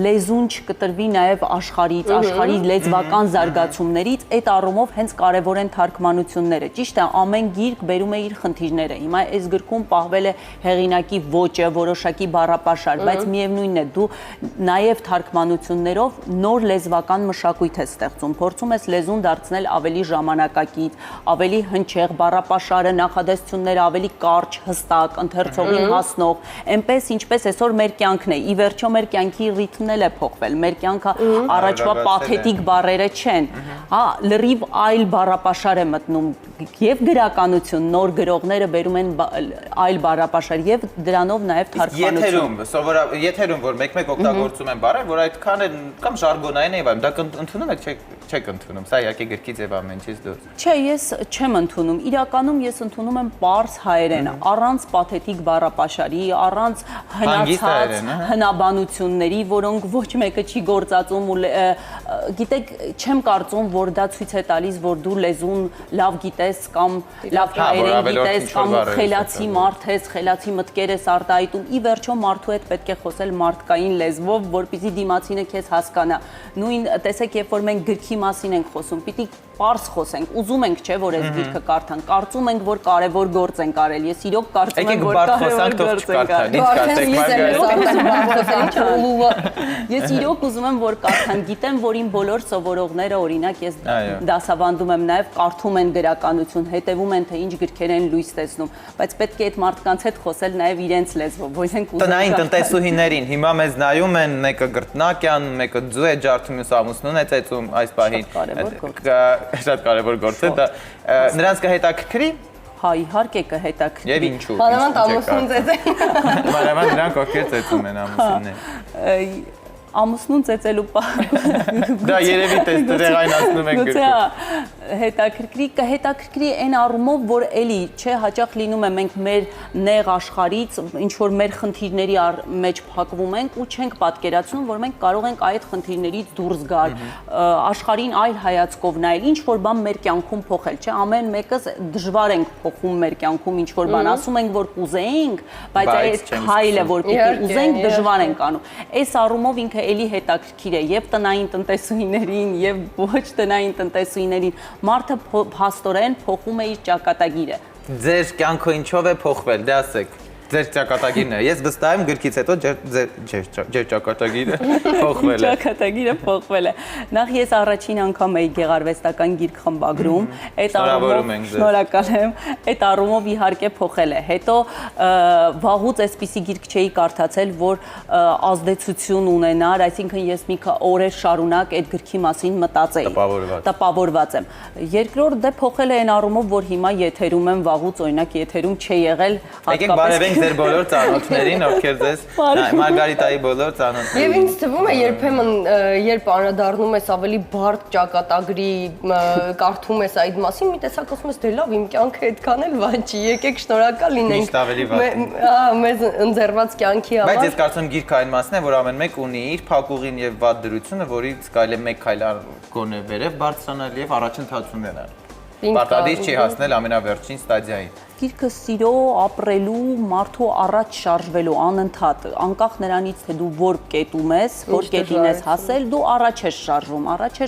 լեզուն չկտրվի նաև աշխարհից, աշխարհի լեզվական զարգացումներից, այդ առումով հենց կարևոր են թարգմանությունները։ Ճիշտ է, ամեն գիրք բերում է իր խնդիրները։ Հիմա այս գրքում պահվել է հեղինակի ոճը, որոշակի բառապաշար, բայց միևնույնն է, դու նաև թարգմանություններով նոր լեզվական մշակույթ ես ստեղծում, փորձում ես լեզուն դարձնել ավելի ժամանակակից, ավելի հնչեղ, բառապաշարը, նախադասությունները ավելի կարճ, հստակ, ընթերցողին հասնող, այնպես ինչպես այսօր մեր կյանքն է։ Ի վերջո մեր կյանքի ռիթմն էլ է փոխվել։ Մեր կյանքը առաջվա պաթետիկ բառերը չեն։ Հա, լրիվ այլ բառապաշար է մտնում եւ գրականություն, նոր գրողները բերում են այլ բառապաշար եւ դրանով նաեւ թարգմանություն։ Եթերում որ մեկ-մեկ օգտագործում են բառեր, որ այդքան են կամ ժարգոնային եւ այլն, դա ընդունում եք, չեք ընդունում։ Սա իհարկե գրքից եւ ամեն ինչից դուրս։ Չէ, ես չեմ ընդունում։ Իրականում ես ընդունում եմ պարզ հայերեն, առանց պաթետիկ բառապաշարի, առանց հնացած հնաբանությունների, որոնք ոչ մեկը չի գործածում ու գիտեք, չեմ կարծում, որ դա ցույց է տալիս, որ դու լեզուն լավ գիտես կամ լավ հայերեն գիտես կամ խելացի մարդ ես, խելացի մտքեր ես արտահայտում։ Ի վերջո մարդու հետ պետք է խոսել մարդկային լեզվով, որպեսզի դիմացինը քեզ հասկանա։ Նույն տեսեք, երբ որ մենք գրքի մասին ենք խոսում, պիտի պարզ խոսենք, ուզում ենք, չէ, որ այս գիրքը կարդան, կարծում ենք, որ կարևոր գործ ենք արել։ Ես իրոք կարծում եմ, որ կարևոր գործ ենք արել։ Ես իրոք ուզում եմ, որ կարդան, գիտեմ, որ իմ բոլոր սովորողները, օրինակ, ես դասավանդում եմ նաև, կարդում են գրականություն, հետևում են, թե ինչ գրքեր են լույս տեսնում, բայց պետք է այդ մարդկանց հետ խոսել նաև իրենց լեզվով, ոչ ենք ուզում։ Տնային տնտեսուհիներին հիմա մեզ նայում են, մեկը գրտնակ, մեկը ձու է ջարդում, մյուսը ամուսնուն է ծեծում այս պահին։ Շատ կարևոր գործ է դա։ Նրանց կհետաքրքրի։ Հա, իհարկե կհետաքրքրի։ Եվ ինչու։ Մանավանդ ամուսնուն ծեծեն։ Մանավանդ նրանք ովքեր ծեծում են ամուսիններին։ Ամուսնուն ծեծելու դա երևի տեղայնացնում են գրքում։ Կհետաքրքրի այն առումով, որ էլի, չէ, հաճախ լինում է մենք մեր նեղ աշխարհից ինչ որ մեր խնդիրների մեջ փակվում ենք ու չենք պատկերացնում, որ մենք կարող ենք այդ խնդիրներից դուրս գալ, աշխարհին այլ հայացքով նայել, ինչ որ բան մեր կյանքում փոխել, չէ, ամեն մեկս դժվար ենք փոխում մեր կյանքում ինչ որ բան, ասում ենք, որ կուզեինք, բայց այդ քայլը, որ պիտի ուզենք, դժվար ենք անում։ Այս առումով ինքը էլի հետաքրքիր է եւ տնային տնտեսուհիներին եւ ոչ տնային տնտեսուհիներին, մարդը փաստորեն փոխում է իր ճակատագիրը։ Ձեր կյանքը ինչով է փոխվել, դե ասեք։ Ձեր ճակատագիրն է։ Ես վստահ եմ գրքից հետո ձեր ճակատագիրը փոխվել է։ Ճակատագիրը փոխվել է։ Նախ ես առաջին անգամ էի գեղարվեստական գիրք խմբագրում, այդ առումով շնորհակալ եմ, այդ առումով իհարկե փոխել է։ Հետո վաղուց այսպիսի գիրք չէի կարդացել, որ ազդեցություն ունենար, այսինքն ես մի օրեր շարունակ այդ գրքի մասին մտածեի։ Տպավորված եմ։ Երկրորդ դե փոխել է այն առումով, որ հիմա եթերում եմ, վաղուց օրինակ եթերում չի եղել հատկապես ձեր բոլոր ծանոթներին, ովքեր ձեզ Մարգարիտայի բոլոր ծանոթներին։ Եվ ինձ թվում է երբեմն երբ անդրադառնում ես ավելի բարդ ճակատագրի, կարդում ես այդ մասին, մի տեսակ ասում ես, դե լավ, իմ կյանքը այդքան էլ վատ չի, եկեք շնորհակալ լինենք մեզ ընձեռված կյանքի համար։ Բայց ես կարծում եմ գիրքը այն մասն է, որ ամեն մեկ ունի իր փակուղին եւ վատ դրությունը, որից կարելի է մեկ քայլ գոնե վերև բարձրանալ եւ առաջընթաց ունենալ։ Պարտադիր չի հասնել ամենավերջին ստադիային։ Գիրքը սիրո, ապրելու, մարդու առաջ շարժվելու անընդհատ, անկախ նրանից, թե դու որ կետում ես, որ կետին ես հասել, դու առաջ ես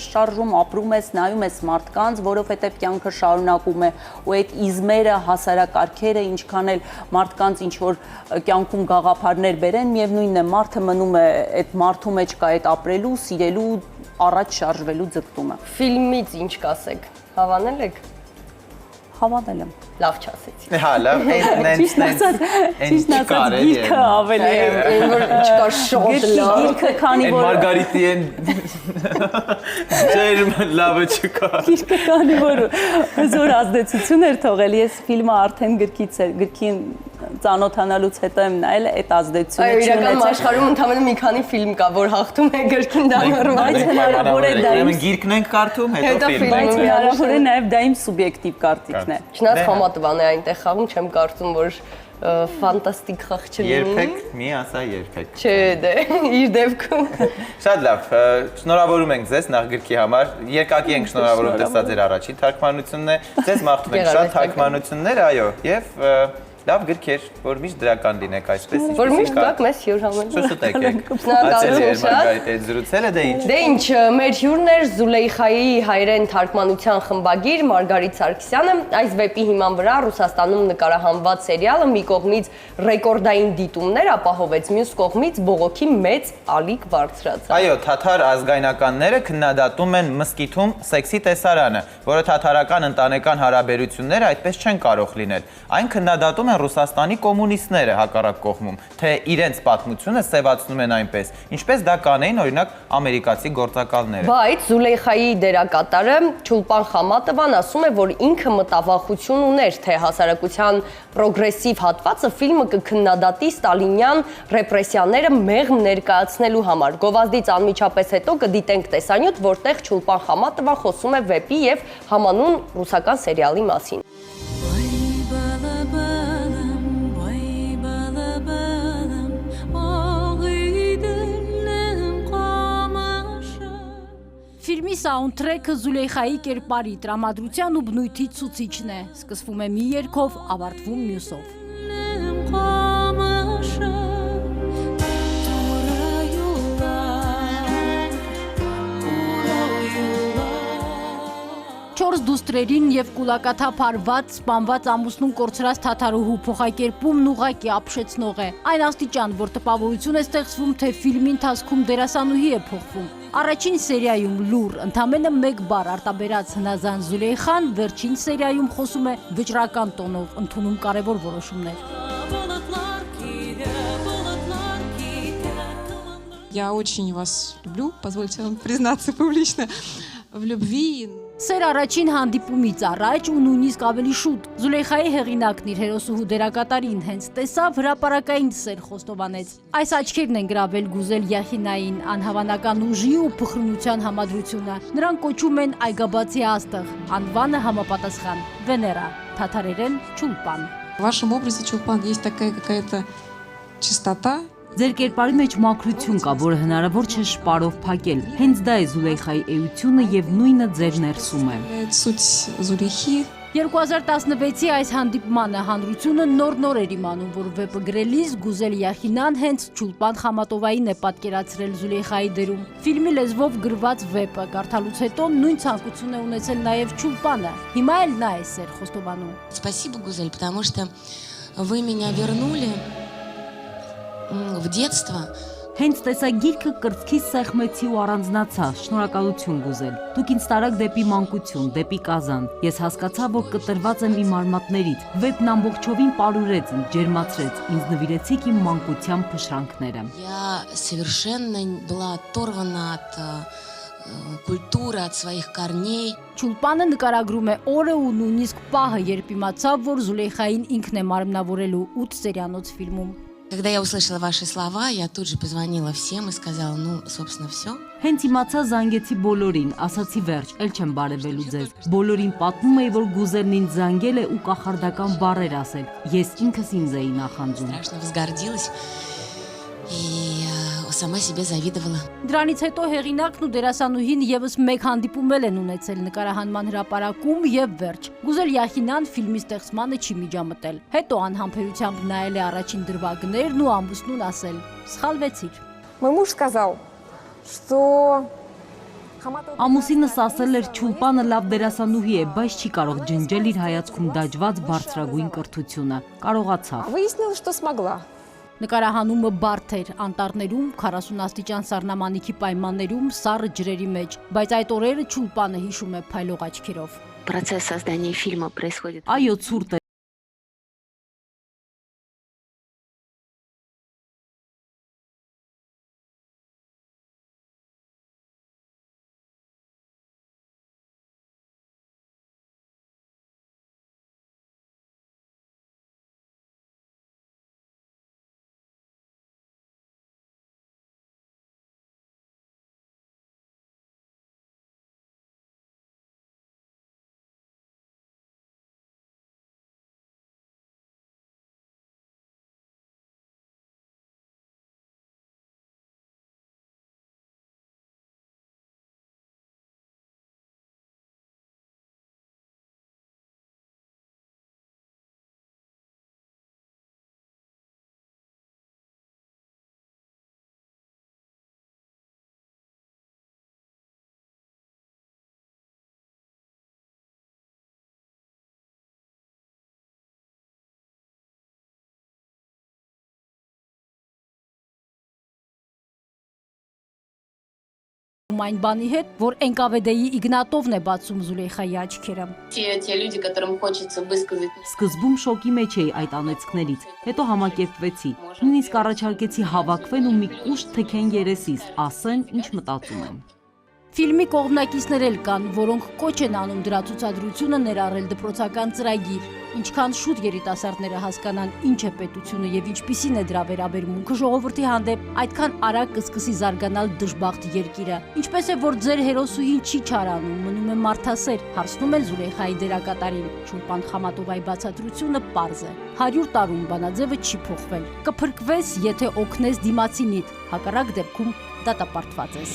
շարժվում, ապրում ես, նայում ես մարդկանց, որովհետև կյանքը շարունակում է, ու այդ իզմերը, հասարակարգերը, ինչքան էլ մարդկանց ինչ որ կյանքում գաղափարներ բերեն, միևնույնն է, մարդը մնում է այդ մարդու մեջ կա այդ ապրելու, սիրելու, առաջ շարժվելու ձգտումը։ Ֆիլմից ինչ կասեք, հավանել եք։ Հավանել եմ։ Լավ չասեցի։ Հա, լավ, Ճիշտ ասած, գիրքը ավելի որ չկա շատ լավ։ Գիրքը քանի որ Մարգարիտի են ջերմ լավը չկա։ Գիրքը քանի որ զոր ազդեցություն էր թողել, ես ֆիլմը արդեն գրքին ծանոթանալուց հետո եմ նայել այդ ազդեցությունը չունեցել։ Այո, իրական աշխարհում ընդհանրապես մի քանի ֆիլմ կա, որ հաղթում է գրքին դա նորմալ է։ Հնարավոր է դա իմ գիրքն ենք կարդում, հետո ֆիլմը։ Բայց հնարավոր է նաև դա իմ սուբյեկտիվ կարծիքն է։ Չնայած Խամատովան է այնտեղ խաղում, չեմ կարծում, որ ֆանտաստիկ խաղ չլինի։ Երբեք մի ասա երբեք։ Չէ, դե, իր դեպքում։ Շատ լավ, շնորհավորում ենք ձեզ նախ գրքի համար։ Երկակի ենք շնորհավորում, դա սա ձեր առաջին թարգմանությունն է։ Ձեզ մաղթում ենք շատ թարգմանություններ, այո, եւ լավ գրքեր, որ միշտ դրական լինեք այսպես։ Որ միշտ գաք մեզ հյուր համենը։ Շուշուտ եկեք։ Շնորհակալություն շատ։ Մարգարիտ այդ զրուցելը դե ինչ։ Դե ինչ, մեր հյուրն էր Զուլեյխայի հայերեն թարգմանության խմբագիր Մարգարիտ Սարգսյանը։ Այս վեպի հիման վրա Ռուսաստանում նկարահանված սերիալը մի կողմից ռեկորդային դիտումներ ապահովեց, մյուս կողմից բողոքի մեծ ալիք բարձրացավ։ Այո, թաթար ազգայնականները քննադատում են մսկիթում սեքսի տեսարանը, որը թաթարական ընտանեկան հարաբերությունները այդպես չեն կարող լինել։ Այն քննադատում են Ռուսաստանի կոմունիստները հակառակ կողմում, թե իրենց պատմությունը սևացնում են այնպես, ինչպես դա կանեին օրինակ ամերիկացի գործակալները։ Բայց Զուլեյխայի դերակատարը Չուլպան Խամատովան ասում է, որ ինքը մտավախություն ուներ, թե հասարակության պրոգրեսիվ հատվածը ֆիլմը կքննադատի ստալինյան ռեպրեսիաները մեղմ ներկայացնելու համար։ Գովազդից անմիջապես հետո կդիտենք տեսանյութ, որտեղ Չուլպան Խամատովան խոսում է վեպի եւ համանուն ռուսական սերիալի մասին։ Ֆիլմի սաունդթրեքը Զուլեյխայի կերպարի, տրամադրության ու բնույթի ցուցիչն է։ Սկսվում է մի երգով, ավարտվում մյուսով։ Չորս դուստրերին եւ կուլակաթափարված, սպանված ամուսնուն կորցրած թաթարուհու փոխակերպումն ուղղակի ապշեցնող է։ Այն աստիճան, որ տպավորություն է ստեղծվում, թե ֆիլմի ընթացքում դերասանուհի է փոխվում։ Առաջին սերիայում լուր, ընդամենը մեկ բառ արտաբերած հնազան Զուլեյխան, վերջին սերիայում խոսում է վճռական տոնով, ընդունում կարևոր որոշումներ։ Я очень вас люблю, позвольте вам признаться публично в любви. Սեր առաջին հանդիպումից առաջ ու նույնիսկ ավելի շուտ Զուլեյխայի հեղինակն իր հերոսուհու դերակատարին հենց տեսավ հրապարակային սեր խոստովանեց։ Այս աչքերն են գրավել Գուզել Յախինային, անհավանական ուժի ու փխրունության համադրությունը։ Նրան կոչում են այգաբացի աստղ, անվանը համապատասխան Վեներա, թաթարերեն Չուլպան։ В вашем образе, Чулпан, есть такая какая-то чистота. Ձեր կերպարի մեջ մաքրություն կա, որը հնարավոր չէ շպարով փակել։ Հենց դա է Զուլեյխայի էությունը եւ նույնը ձեր ներսում է։ Суть Зулейхи. 2016-ի այս հանդիպմանը հանրությունը նոր էր իմանում, որ վեպը գրելիս Գուզել Յախինան հենց Չուլպան Խամատովային է պատկերացրել Զուլեյխայի դերում։ Ֆիլմի լեզվով գրված վեպը կարդալուց հետո նույն ցանկություն է ունեցել նաև Չուլպանը։ Հիմա էլ նա է սեր խոստովանում։ Спасибо, Гузель, потому что вы меня вернули в детство. Հենց տեսագիրքը կրծքիս սեղմեցի ու առանձնացա։ Շնորհակալություն Գուզել։ Դուք ինձ տարաք դեպի մանկություն, դեպի Կազան։ Ես հասկացա, որ կտրված եմ իմ արմատներից։ Վեպն ամբողջովին պարուրեց ինձ, ջերմացրեց, ինձ նվիրեցիք իմ մանկության փշրանքները։ Я совершенно была оторвана от культуры, от своих корней. Չուլպանը նկարագրում է օրը ու նույնիսկ պահը, երբ իմացավ, որ Զուլեյխային ինքն է մարմնավորելու 8 սերիանոց ֆիլմում։ Когда я услышала ваши слова, я тут же позвонила всем и сказала, ну, собственно, все. Հենց իմացա զանգեցի բոլորին, ասացի վերջ, էլ չեմ բարևելու ձեզ։ Բոլորին պատմում էի, որ Գուզելն ինձ զանգել է ու կախարդական բառեր ասել։ Ես ինքս ինձ էի նախանձում։ Страшно возгордилась и сама себе завидовала. Դրանից հետո հեղինակն ու դերասանուհին եւս մեկ հանդիպում են ունեցել նկարահանման հրապարակում եւ վերջ։ Գուզել Յախինան ֆիլմի ստեղծմանը չի միջամտել։ Հետո անհամբերությամբ նայել է առաջին դրվագներն ու ամուսնուն ասել. «Սխալվեցիր»։ Мой муж сказал, что Ամուսինս ասել էր Չուլպանը լավ դերասանուհի է, բայց չի կարող ջնջել իր հայացքում դաջված բարձրագույն կրթությունը։ Կարողացավ։ выяснила, что смогла. Նկարահանումը բարդ էր անտառներում, 40 աստիճան սառնամանիքի պայմաններում, սառը ջրերի մեջ, բայց այդ օրերը Չուլպանը հիշում է փայլող աչքերով։ Процесс создания фильма происходит. Այո, ցուրտ է, Այն բանի հետ, որ NKVD-ի Իգնատովն է բացում Զուլեյխայի աչքերը։ Те люди, которым хочется высказать. Սկզբում շոկի մեջ էի այդ անեծքներից, հետո համակերպվեցի։ Նույնիսկ առաջարկեցի հավաքվեն ու մի կուշտ թքեն երեսիս, ասեն, ինչ մտածում են։ Ֆիլմի կողմնակիցներ էլ կան, որոնք կոչ են անում դրա ցուցադրությունը ներառել դպրոցական ծրագիր։ Ինչքան շուտ երիտասարդները հասկանան ինչ է պետությունը եւ ինչպիսին է դրա վերաբերմունքը ժողովրդի հանդեպ, այդքան արագ կսկսի զարգանալ դժբախտ երկիրը։ Ինչպես է որ ձեր հերոսուհին չի չարանում, մնում է մարդասեր, հարցնում են Զուլեյխայի դերակատարին։ Չուլպան Խամատովայի բացատրությունը պարզ է։ 100 տարում բանաձևը չի փոխվել։ Կփրկվես, եթե օգնես դիմացինիդ, հակառակ դեպքում դատապարտված ես։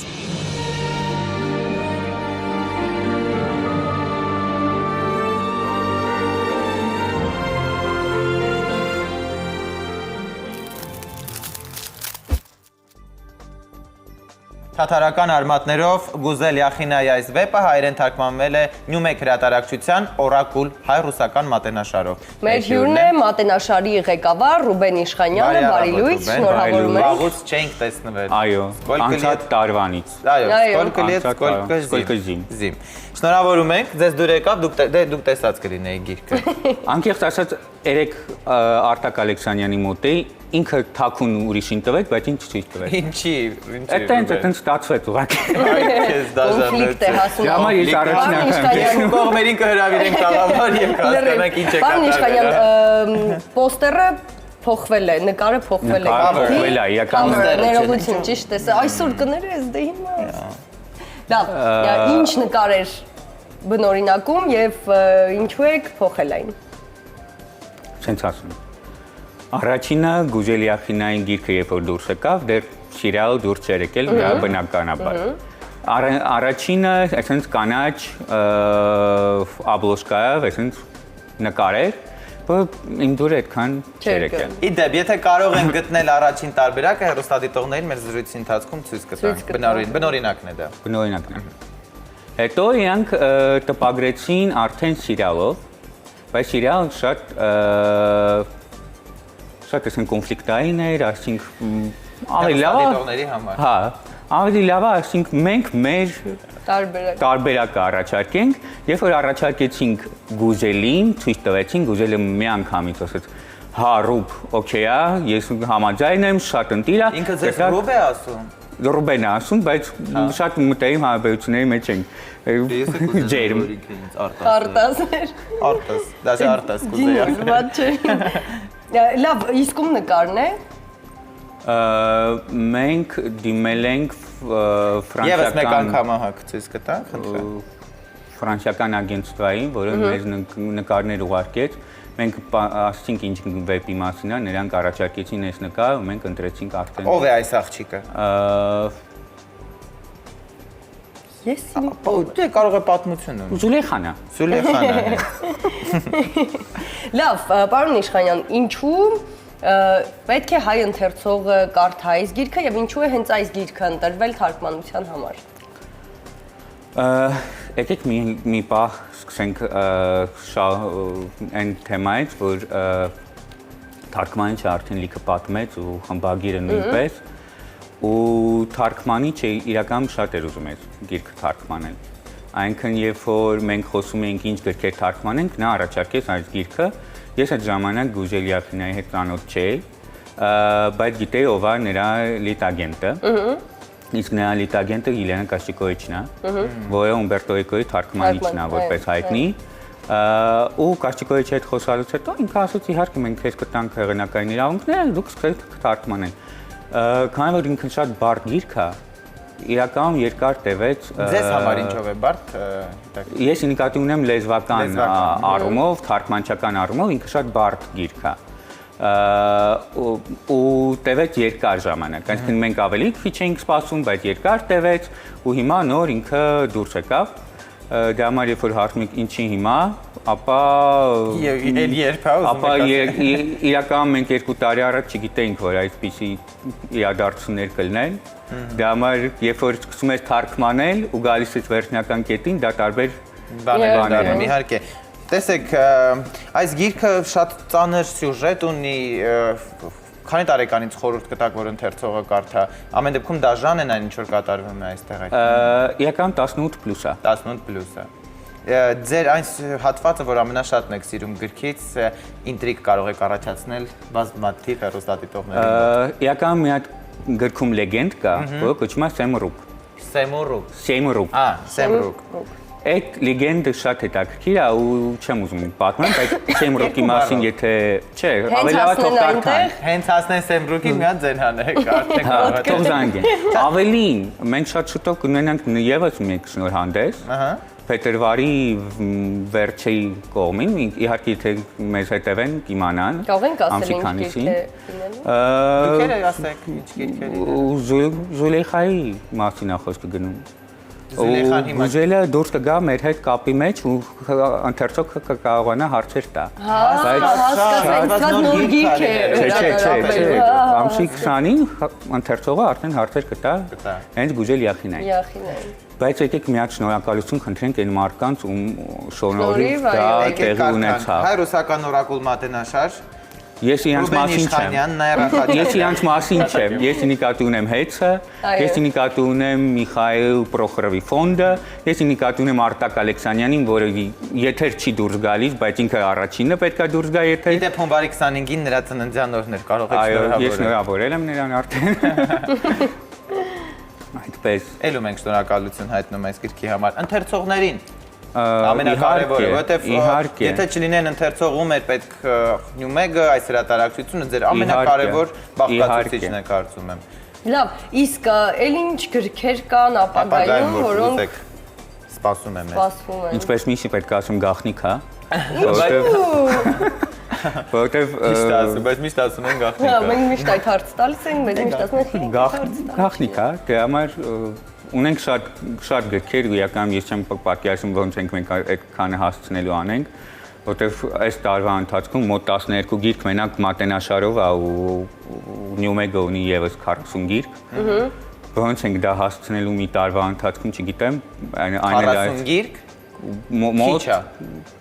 Թաթարական արմատներով Գուզել Յախինայի այս վեպը հայերեն թարգմանվել է Նյումեկ հրատարակչության Օրակուլ հայ ռուսական մատենաշարով։ Մեր հյուրն է մատենաշարի ղեկավար Ռուբեն Իշխանյանը, բարի լույս, շնորհավորում ենք։ Վաղուց չենք տեսնվել։ Այո, անցած տարվանից։ Սկолько զիմ։ Շնորհավորում ենք, ձեզ դուր եկավ, դուք տեսած կլինեի գիրքը։ Անկեղծ ասած, երեք Արտակ Ալեքսանյանի մոտ էի, ինքը թաքուն ուրիշին տվեց, բայց ինձ ցույց տվեց։ Ինչի։ Այդտենց ստացվեց ուղղակի։ Կոնֆլիկտ է հասնում։ Դրա համար ես առաջին կողմերին կհրավիրենք տաղավար եւ կհասկանանք ինչ է կատարվել։ Պարոն Իշխանյան, պոստերը փոխվել է, նկարը փոխվել է։ Փոխվել է, իրականում ներողություն, ճիշտ է, այսօր կներես, դե հիմա։ Լավ, ինչ նկար էր բնօրինակում եւ ինչու եք փոխել այն։ Չենց ասում։ Առաջինը Գուզել Յախինային գիրքը երբ որ դուրս եկավ, դեռ սիրիալը դուրս չէր եկել, դա բնականաբար։ Առաջինը, այսինքն կանաչ աբլոշկայով, այսինքն նկար էր, բայց իմ դուրը այդքան չէր եկել։ Իդեպ, եթե կարող են գտնել առաջին տարբերակը, հեռուստադիտողներին մեր զրույցի ընթացքում ցույց կտանք։ Բնօրինակն է դա։ Բնօրինակն է։ Հետո իրանք տպագրեցին արդեն սիրիալով, բայց սիրիալը շատ այսինքն կոնֆլիկտային էր, այսինքն ավելի լավ դիտողների համար։ Հա, ավելի լավ է, այսինքն մենք մեր տարբերակը առաջարկենք, երբ որ առաջարկեցինք Գուզելին, ցույց տվեցին, Գուզելը մի անգամից ասաց. «Հա, Ռուբ, օքեյ է, ես համաձայն եմ, շատ ընտիր է»։ Ինքը ձեզ Ռուբ է ասում։ Ռուբեն է ասում, բայց շատ մտերիմ հարաբերությունների մեջ ենք։ Ջերմ։ Արտասներ։ Արտաս, դասի արտաս կուզեյա։ Ված չէ։ Լավ, իսկում նկարն է։ Մենք դիմել ենք Եվս մեկ անգամ հակցույց կտա, խնդրեմ։ Ֆրանսիական ագենտստվային, որը մեզ նկարներ ուղարկեց։ Մենք ասացինք ինչ վեպի մասին է, նրանք առաջարկեցին այս նկարը, ու մենք ընտրեցինք արդեն։ Ով է այս աղջիկը։ Ես Դե կարող է պատմությունը։ Զուլեյխան է։ Զուլեյխան է։ Լավ, պարոն Իշխանյան, ինչու պետք է հայ ընթերցողը կարդա այս գիրքը եւ ինչու է հենց այս գիրքը ընտրվել թարգմանության համար։ Եկեք մի պահ սկսենք այն թեմայից, որ թարգմանիչը արդեն լիքը պատմեց ու խմբագիրը նույնպես, ու թարգմանիչը իրականում շատ էր ուզում այս գիրքը թարգմանել։ Այնքան երբ որ մենք խոսում էինք ինչ գրքեր թարգմանենք, նա առաջարկեց այս գիրքը։ Ես այդ ժամանակ Գուզել Յախինայի հետ ծանոթ չէի, բայց գիտեի ով է նրա լիտագենտը։ Իսկ նրա լիտագենտը Ելենա Կաշիկովիչն է, որը Ումբերտո Էկոյի թարգմանիչն է, որպես հայտնի։ Ու Կաշիկովիչի հետ խոսալուց հետո ինքը ասաց իհարկե մենք քեզ կտանք հեղինակային իրավունքները, դուք սկսեք թարգմանել։ Քանի որ ինքն շատ բարդ գիրք է, իրականում երկար տևեց։ Ձեզ համար ինչով է բարդ։ Ես նկատի ունեմ լեզվական առումով, թարգմանչական առումով ինքը շատ բարդ գիրք է։ Ու տևեց երկար ժամանակ, այսինքն մենք ավելի քիչ էինք սպասում, բայց երկար տևեց ու հիմա նոր ինքը դուրս եկավ։ Դա համար երբ որ հարցնում եք ինչի հիմա, ապա իրականում մենք 2 տարի առաջ չգիտեինք, որ այսպիսի իրադարձություններ կլինեն։ Դա համար երբ որ սկսում ես թարգմանել ու գալիս ես վերջնական կետին, դա տարբեր բաներ են։ Իհարկե։ Տեսեք, այս գիրքը շատ ծանր սյուժետ ունի, Քանի տարեկանից խորհուրդ կտակ, որ ընթերցողը կարդա։ Ամեն դեպքում դաժան են այն ինչ որ կատարվում է այստեղ այդ։ Իրական 18+ է։ 18+ է։ Ձեր այն հատվածը, որ ամենաշատն եք սիրում գրքից, ինտրիգ կարող եք առաջացնել բազմաթիվ հեռուստադիտողների։ Իրական մի հատ գրքում լեգենդ կա, որը կոչվում է Սեմրուկ։ Սեմրուկ։ Սեմրուկ։ Այդ լեգենդը շատ հետաքրքիր է ու չեմ ուզում պատմեմ, բայց Սեմրուկի մասին եթե, չէ, ավելի լավ թող կարդան։ Հենց հասնեն Սեմրուկին մի հատ ձեն հանեք, արդեն կարող եք։ Թող զանգեն։ Ավելին, մենք շատ շուտով կունենանք եւս մեկ շնորհանդես։ Փետրվարի վերջի կողմին, իհարկե եթե մեզ հետևեն կիմանան։ Կարող ենք ասել ինչ գիրք է լինելու։ Դուք եք ասեք ինչ գիրքերի։ Զուլեյխայի մասին է խոսքը գնում։ Զուլեյխան հիմա Ուզելը դուրս կգա մեր հետ կապի մեջ ու ընթերցողը կկարողանա հարցեր տա։ Հասկացա, նոր գիրք է։ Չէ, ամսի 20-ին ընթերցողը արդեն հարցեր կտա հենց Գուժել Յախինային։ Բայց եկեք մի հատ շնորհակալություն խնդրենք այն մարդկանց ում շնորհիվ դա տեղի ունեցավ։ Հայ ռուսական օրակուլ մատենաշար։ Ես իրանց մասին չեմ։ Ես իրանց մասին չեմ։ Ես նկատի ունեմ Հեծը, ես նկատի ունեմ Միխայել Պրոխորովի ֆոնդը, ես նկատի ունեմ Արտակ Ալեքսանյանին, որը եթեր չի դուրս գալիս, բայց ինքը առաջինը պետքա դուրս գա եթեր։ Դե փոմբարի 25-ին նրա ծննդյան օրն էր, կարող եք շնորհավորել։ Այո, ես շնորհավորել եմ նրան արդեն։ Այդպես։ Ելում ենք շնորհակալություն հայտնում այս գրքի համար։ Ընթերցողներին ամենակարևորը, որովհետև եթե չլինեն ընթերցող ում էր պետք Նյումեգը, այս հրատարակչությունը ձեր ամենակարևոր բաղկացուցիչն է կարծում եմ։ Լավ, իսկ էլ ինչ գրքեր կան ապագայում, որոնք սպասում եմ։ Ինչպես միշտ պետք է ասում գաղտնիք, հա։ Որովհետև բայց միշտ ասում են գաղտնիք։ Հա, մենք միշտ այդ հարց տալիս ենք, բայց միշտ ասում ենք գաղտնիք, հա, դե համար ունենք շատ գրքեր, իրական ես չեմ պատկերացնում ոնց ենք մենք այդքանը հասցնելու անենք, որտեվ այս տարվա ընթացքում մոտ 12 գիրք մենակ մատենաշարով է ու Նյումեգը ունի եւս 40 գիրք։ Ոնց ենք դա հասցնելու մի տարվա ընթացքում, չգիտեմ, այն 40 գիրք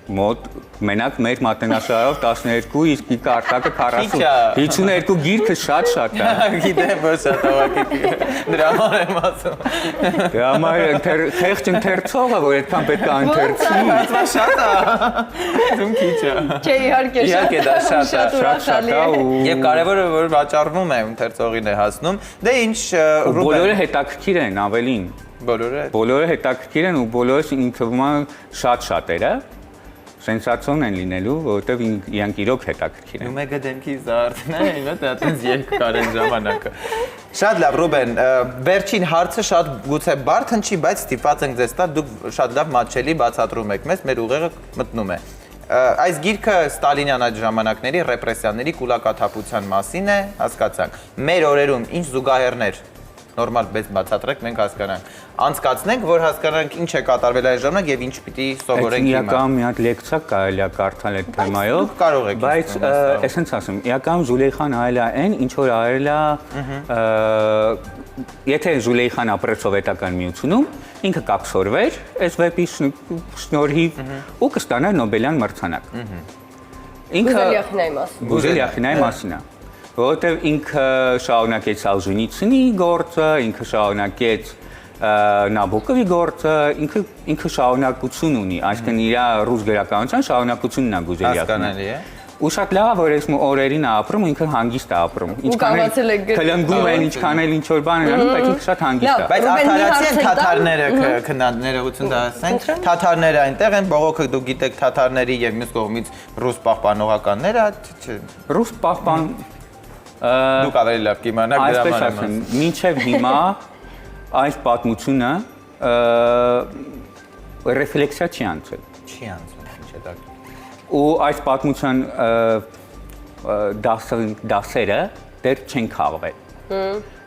մոտ մենակ մեր մատենաշարով 12, իսկ Արտակը 40։ 52 գիրքը շատ է։ Գիտեմ, որ շատ ավակի դրա համար եմ ասում։ Դրա համար խեղճ ընթերցողը, որ այդքան պետք է ընթերցի։ Շատ է։ Ում քիչ է։ Չէ, իհարկե դա շատ ուրախալի է։ Եւ կարևորը որ վաճառվում է ընթերցողին է հասնում։ Դե ինչ բոլորը հետաքրքիր են ավելին։ Բոլորը հետաքրքիր են ու բոլորս ինձ թվում է շատերը սենսացիոն են լինելու, որովհետև իրանք իրոք հետաքրքիր են։ Նյումեգը դեմքի զարդն է, ինը դա այդպես երկ կարեն ժամանակը։ Շատ լավ, Ռուբեն, վերջին հարցը շատ գուցե բարդ հնչի, բայց ստիպված ենք ձեզ տալ, դուք շատ լավ մատչելի բացատրում եք մեզ, մեր ուղեղը մտնում է։ Այս գիրքը Ստալինյան այդ ժամանակների ռեպրեսիաների կուլակաթափության մասին է, հասկացանք։ Մեր օրերում ինչ զուգահեռներ նորմալ բացատրեք, մենք հասկանանք։ Անցկացնենք, որ հասկանանք ինչ է կատարվել այն ժամանակ եւ ինչ պիտի սովորենք հիմա։ Իրական մի հատ լեկցիա կարելի է կարդալ այդ թեմայով, բայց այսպես ասեմ, իրական Զուլեյխան արել է այն, ինչ որ արել է եթե Զուլեյխան ապրեց սովետական միությունում, ինքը կապսորվեր այս վեպի շնորհիվ ու կստանար Նոբելյան մրցանակ։ Գուժել Յախինայի մասին է։ Որովհետև ինքը շարունակեց Սալժենիցինի գործը, ինքը շարունակեց Նաբոկովի գործը, ինքը շարունակություն ունի, այսինքն իր ռուս գրականության շարունակությունն է Գուժել Յախինը։ Ու շատ լավ որ այս օրերին է ապրում, ինքը հանգիստ է ապրում։ Ինչքան կլնգում են, ինչքան էլ ինչ որ բան են անում, բայց ինքը շատ հանգիստ է։ Բայց արդարացի են թաթարները, քննադներողություն դասենք, թաթարները այնտեղ են, բողոքը դուք գիտեք թաթարների եւ մյուս կողմից ռուս պահպանողականները, ռուս պահպան Դուք ավելի լավ կիմանաք դրա համար եմ ասում։ Մինչև հիմա այս պատմությունը ռեֆլեքսիա չի անցել։ Չի անցել, ինչ է դա։ Ու այս պատմության դասերը դեռ չեն քաղվել։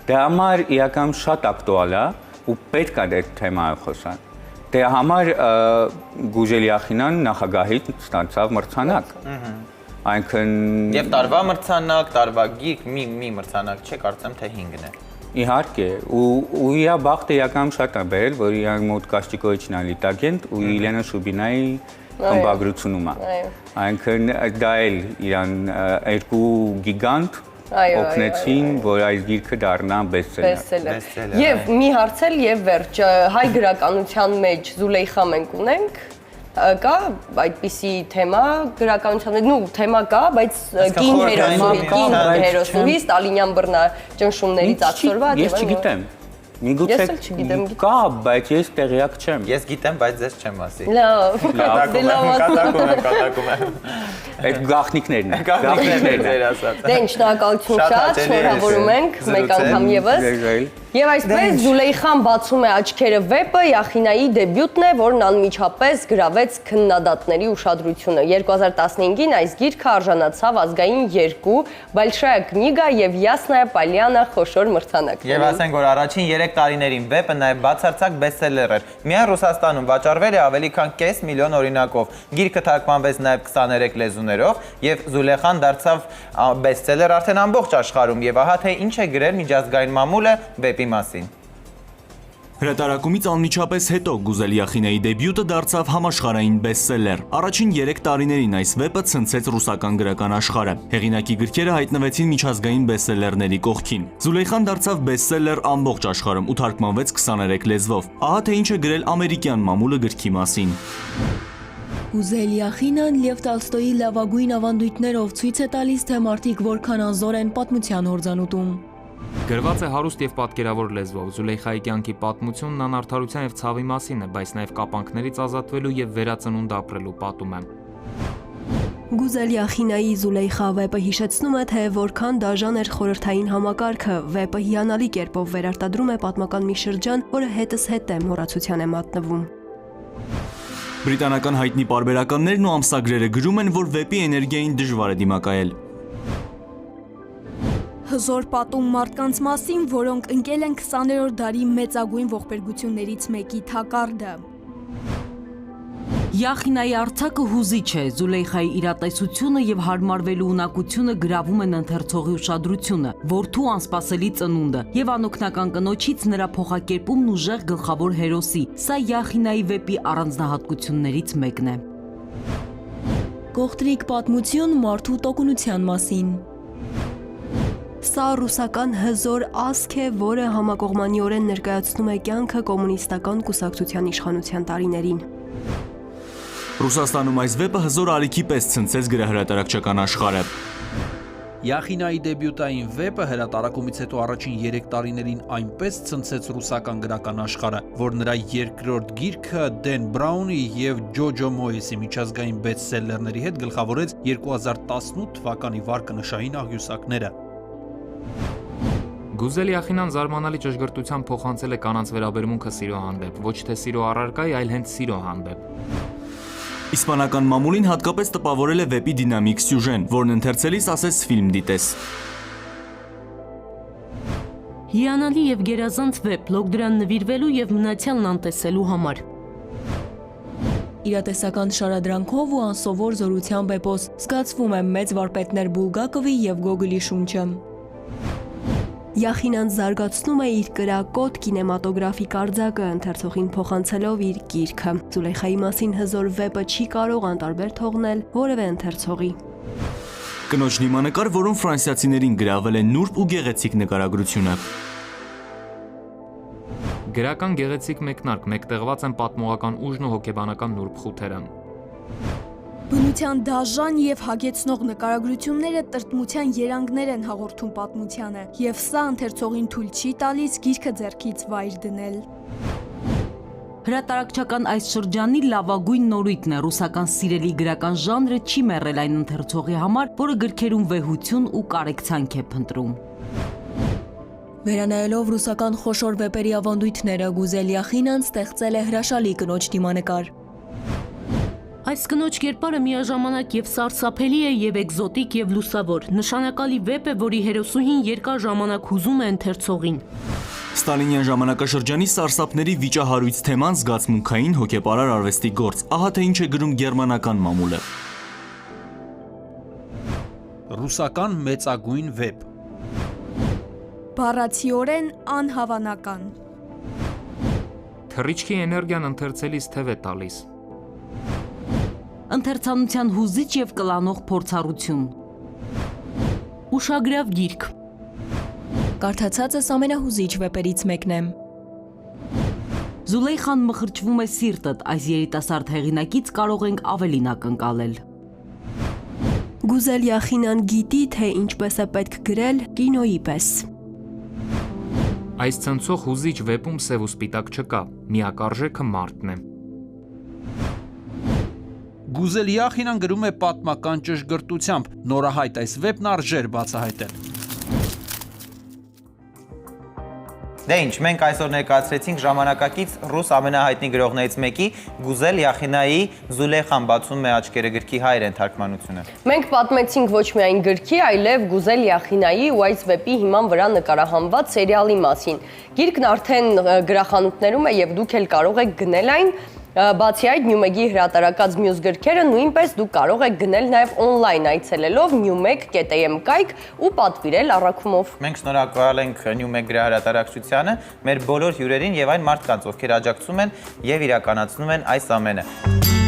Դրա համար իրական շատ ակտուալ է ու պետք է այդ թեմայով խոսալ։ Դրա համար Գուժել Յախինան նախագահից ստացավ մրցանակ։ Այնքան Եվ տարվա մրցանակ, տարվա գիրք, մի մրցանակ չէ, կարծեմ թե 5-ն է։ Իհարկե, ու իր բախտը իրական շատ է բերել, որ իրան մոտ Կաշտիկովիչն է լիտագենտ ու Իլենա Շուբինայի խմբագրությունում է։ Այնքան դա էլ իրան երկու գիգանտ օգնեցին, որ այս գիրքը դառնա բեսթսելեր։ Բեսթսելեր։ Եվ մի հարցել եւ վերջ, հայ գրականության մեջ Զուլեյխա մենք ունենք, կա այդպիսի թեմա գրականության մեջ, թեմա կա, բայց կին հերոսուհի, Ստալինյան բռնաճնշումներից ակտորված եւ ես չգիտեմ։ Միգուցե կա, բայց ես տեղյակ չեմ։ Ես գիտեմ, բայց ձեզ չեմ ասի։ Լավ։ Կատակում եմ։ Այդ գաղտնիքներն են։ Գաղտնիքներն էր ասած։ Դե շնորհակալություն շատ, շնորհավորում ենք մեկ անգամ եւս։ Եվ այսպես Զուլեյխան բացում է աչքերը վեպը Յախինայի դեբյուտն է, որն անմիջապես գրավեց քննադատների ուշադրությունը։ 2015-ին այս գիրքը արժանացավ ազգային 2 Большая книга եւ Ясная Поляна խոշոր մրցանակների։ Եվ ասենք, որ առաջին 3 տարիներին վեպը նաև բացարձակ բեսթսելեր էր։ Միայն Ռուսաստանում վաճառվել է ավելի քան 5 միլիոն օրինակով։ Գիրքը թարգմանվեց նաև 23 լեզուներով եւ Զուլեյխան դարձավ բեսթսելեր արդեն ամբողջ աշխարհում եւ ահա թե ինչ է գրել միջազգային մամուլը վեպի մասին։ Հրատարակումից անմիջապես հետո Գուզել Յախինայի դեբյուտը դարձավ համաշխարհային բեսթսելեր։ Առաջին 3 տարիներին այս վեպը ցնցեց ռուսական գրական աշխարհը։ Հեղինակի գրքերը հայտնվեցին միջազգային բեսթսելերների կողքին։ Զուլեյխան դարձավ բեսթսելեր ամբողջ աշխարհում ու թարգմանվեց 23 լեզվով։ Ահա թե ինչ է գրել ամերիկյան մամուլը գրքի մասին։ Գուզել Յախինան Լև Տոլստոյի լավագույն ավանդույթներով ցույց է տալիս, թե մարդիկ որքան անզոր են պատմության հորձանուտում։ Գրված է հարուստ եւ պատկերավոր լեզվով։ Զուլեյխայի կյանքի պատմությունն անարդարության եւ ցավի մասին է, բայց նաեւ կապանքներից ազատվելու եւ վերածնունդ ապրելու պատում է։ Գուզել Յախինայի Զուլեյխա վեպը հիշեցնում է, թե որքան դաժան էր խորհրդային համակարգը։ Վեպը հիանալի կերպով վերարտադրում է պատմական մի շրջան, որը հետս հետ է մոռացության է մատնվում։ Բրիտանական հայտնի պարբերականներն ու ամսագրերը գրում են, որ վեպի էներգիային դժվար է դիմակայել։ Հզոր պատում մարդկանց մասին, որոնք ընկել են 20-րդ դարի մեծագույն ողբերգություններից մեկի թակարդը։ Յախինայի արձակը հուզիչ է, Զուլեյխայի իրատեսությունը եւ հարմարվելու ունակությունը գրավում են ընթերցողի ուշադրությունը, որդու անսպասելի ծնունդը եւ անօգնական կնոջից նրա փոխակերպումն ուժեղ գլխավոր հերոսի։ Սա Յախինայի վեպի առանձնահատկություններից մեկն է։ Կողտրիկ պատմություն մարդու տոկունության մասին։ Սա ռուսական հզոր ազգ է, որը համակողմանիորեն ներկայացնում է կյանքը կոմունիստական կուսակցության իշխանության տարիներին։ Ռուսաստանում այս վեպը հզոր ալիքի պես ցնցեց գրահրատարակչական աշխարհը։ Յախինայի դեբյուտային վեպը հրատարակումից հետո առաջին 3 տարիներին այնպես ցնցեց ռուսական գրական աշխարհը, որ նրա երկրորդ գիրքը Դեն Բրաունի եւ Ջոջո Մոեսի միջազգային բեսթսելերների հետ գլխավորեց 2018 թվականի վարկանշային աղյուսակները։ Գուզել Յախինան զարմանալի ճշգրտությամբ փոխանցել է կանանց վերաբերմունքը սիրո հանդեպ, ոչ թե սիրո առարկայի, այլ հենց սիրո հանդեպ։ Իսպանական մամուլին հատկապես տպավորել է վեպի դինամիկ սյուժեն, որն ընթերցելիս ասես ֆիլմ դիտես։ Հիանալի եւ գերազանց վեպ, լոկ դրան նվիրվելու եւ մնացյալն անտեսելու համար։ Իրատեսական շարադրանքով ու անսովոր զորությամբ էպոս զգացվում է մեծ վարպետներ Բուլգակովի եւ Գոգոլի շունչը։ Յախինան զարգացնում է իր կրակոտ կինեմատոգրաֆիկ արձակը, ընթերցողին փոխանցելով իր գիրքը։ Զուլեյխայի մասին հզոր վեպը չի կարող անտարբեր թողնել որևէ ընթերցողի։ Կնոջ դիմանկար, որում ֆրանսիացիներին գրավել է նուրբ ու գեղեցիկ նկարագրությունը։ Գրական գեղեցիկ մեկնարկ, մեկտեղված են պատմողական ուժն ու հոգեբանական նուրբ խութերը։ Բնության դաժան եւ հագեցնող նկարագրությունները տրտմության երանգներ են հաղորդում պատմությանը, եւ սա ընթերցողին թույլ չի տալիս գիրքը ձեռքից վայր դնել։ Հրատարակչական այս շրջանի լավագույն նորույթն է ռուսական սիրելի գրական ժանրը չի մեռել այն ընթերցողի համար, որը գրքերում վեհություն ու կարեկցանք է փնտրում։ Վերանայելով ռուսական խոշոր վեպերի ավանդույթները, Գուզել Յախինան ստեղծել է հրաշալի կնոջ դիմանկար։ Այս կնոջ կերպարը միաժամանակ եւ սարսափելի է եւ էկզոտիկ եւ լուսավոր, նշանակալի վեպ է, որի հերոսուհին երկար ժամանակ հուզում է ընթերցողին։ Ստալինյան ժամանակաշրջանի սարսափների վիճահարույց թեման զգացմունքային հոգեպարար արվեստի գործ, ահա թե ինչ է գրում գերմանական մամուլը։ Ռուսական մեծագույն վեպ։ Բառացիորեն անհավանական։ Թռիչքի էներգիան ընթերցելիս թև է տալիս։ Ընթերցանության հուզիչ եւ կլանող փորձառություն։ ուշագրավ գիրք։ Կարդացածս ամենահուզիչ վեպերից մեկն է։ Զուլեյխան մխրճվում է սիրտդ, այս երիտասարդ հեղինակից կարող ենք ավելին ակնկալել։ Գուզել Յախինան գիտի, թե ինչպես է պետք գրել կինոյի պես։ Այս ցնցող հուզիչ վեպում սև ու սպիտակ չկա, միակ արժեքը մարդն է։ Գուզել Յախինան գրում է պատմական ճշգրտությամբ, նորահայտ այս վեպն արժեր բացահայտել։ Դե ինչ, մենք այսօր ներկայացրեցինք ժամանակակից ռուս ամենահայտնի գրողներից մեկի Գուզել Յախինայի «Զուլեյխան բացում է աչքերը» գրքի հայերեն թարգմանությունը։ Մենք պատմեցինք ոչ միայն գրքի, այլև Գուզել Յախինայի ու այս վեպի հիման վրա նկարահանված սերիալի մասին։ Գիրքն արդեն գրախանութներում է եւ դուք էլ կարող եք գնել այն։ Բացի այդ, Newmeg-ի հրատարակած մյուս գրքերը նույնպես դուք կարող եք գնել նաև on-line այցելելով newmeg.am կայք ու պատվիրել առաքումով։ Մենք շնորհակալ ենք Newmeg գրահրատարակչությանը, մեր բոլոր հյուրերին եւ այն մարդկանց, ովքեր աջակցում են եւ իրականացնում են այս ամենը։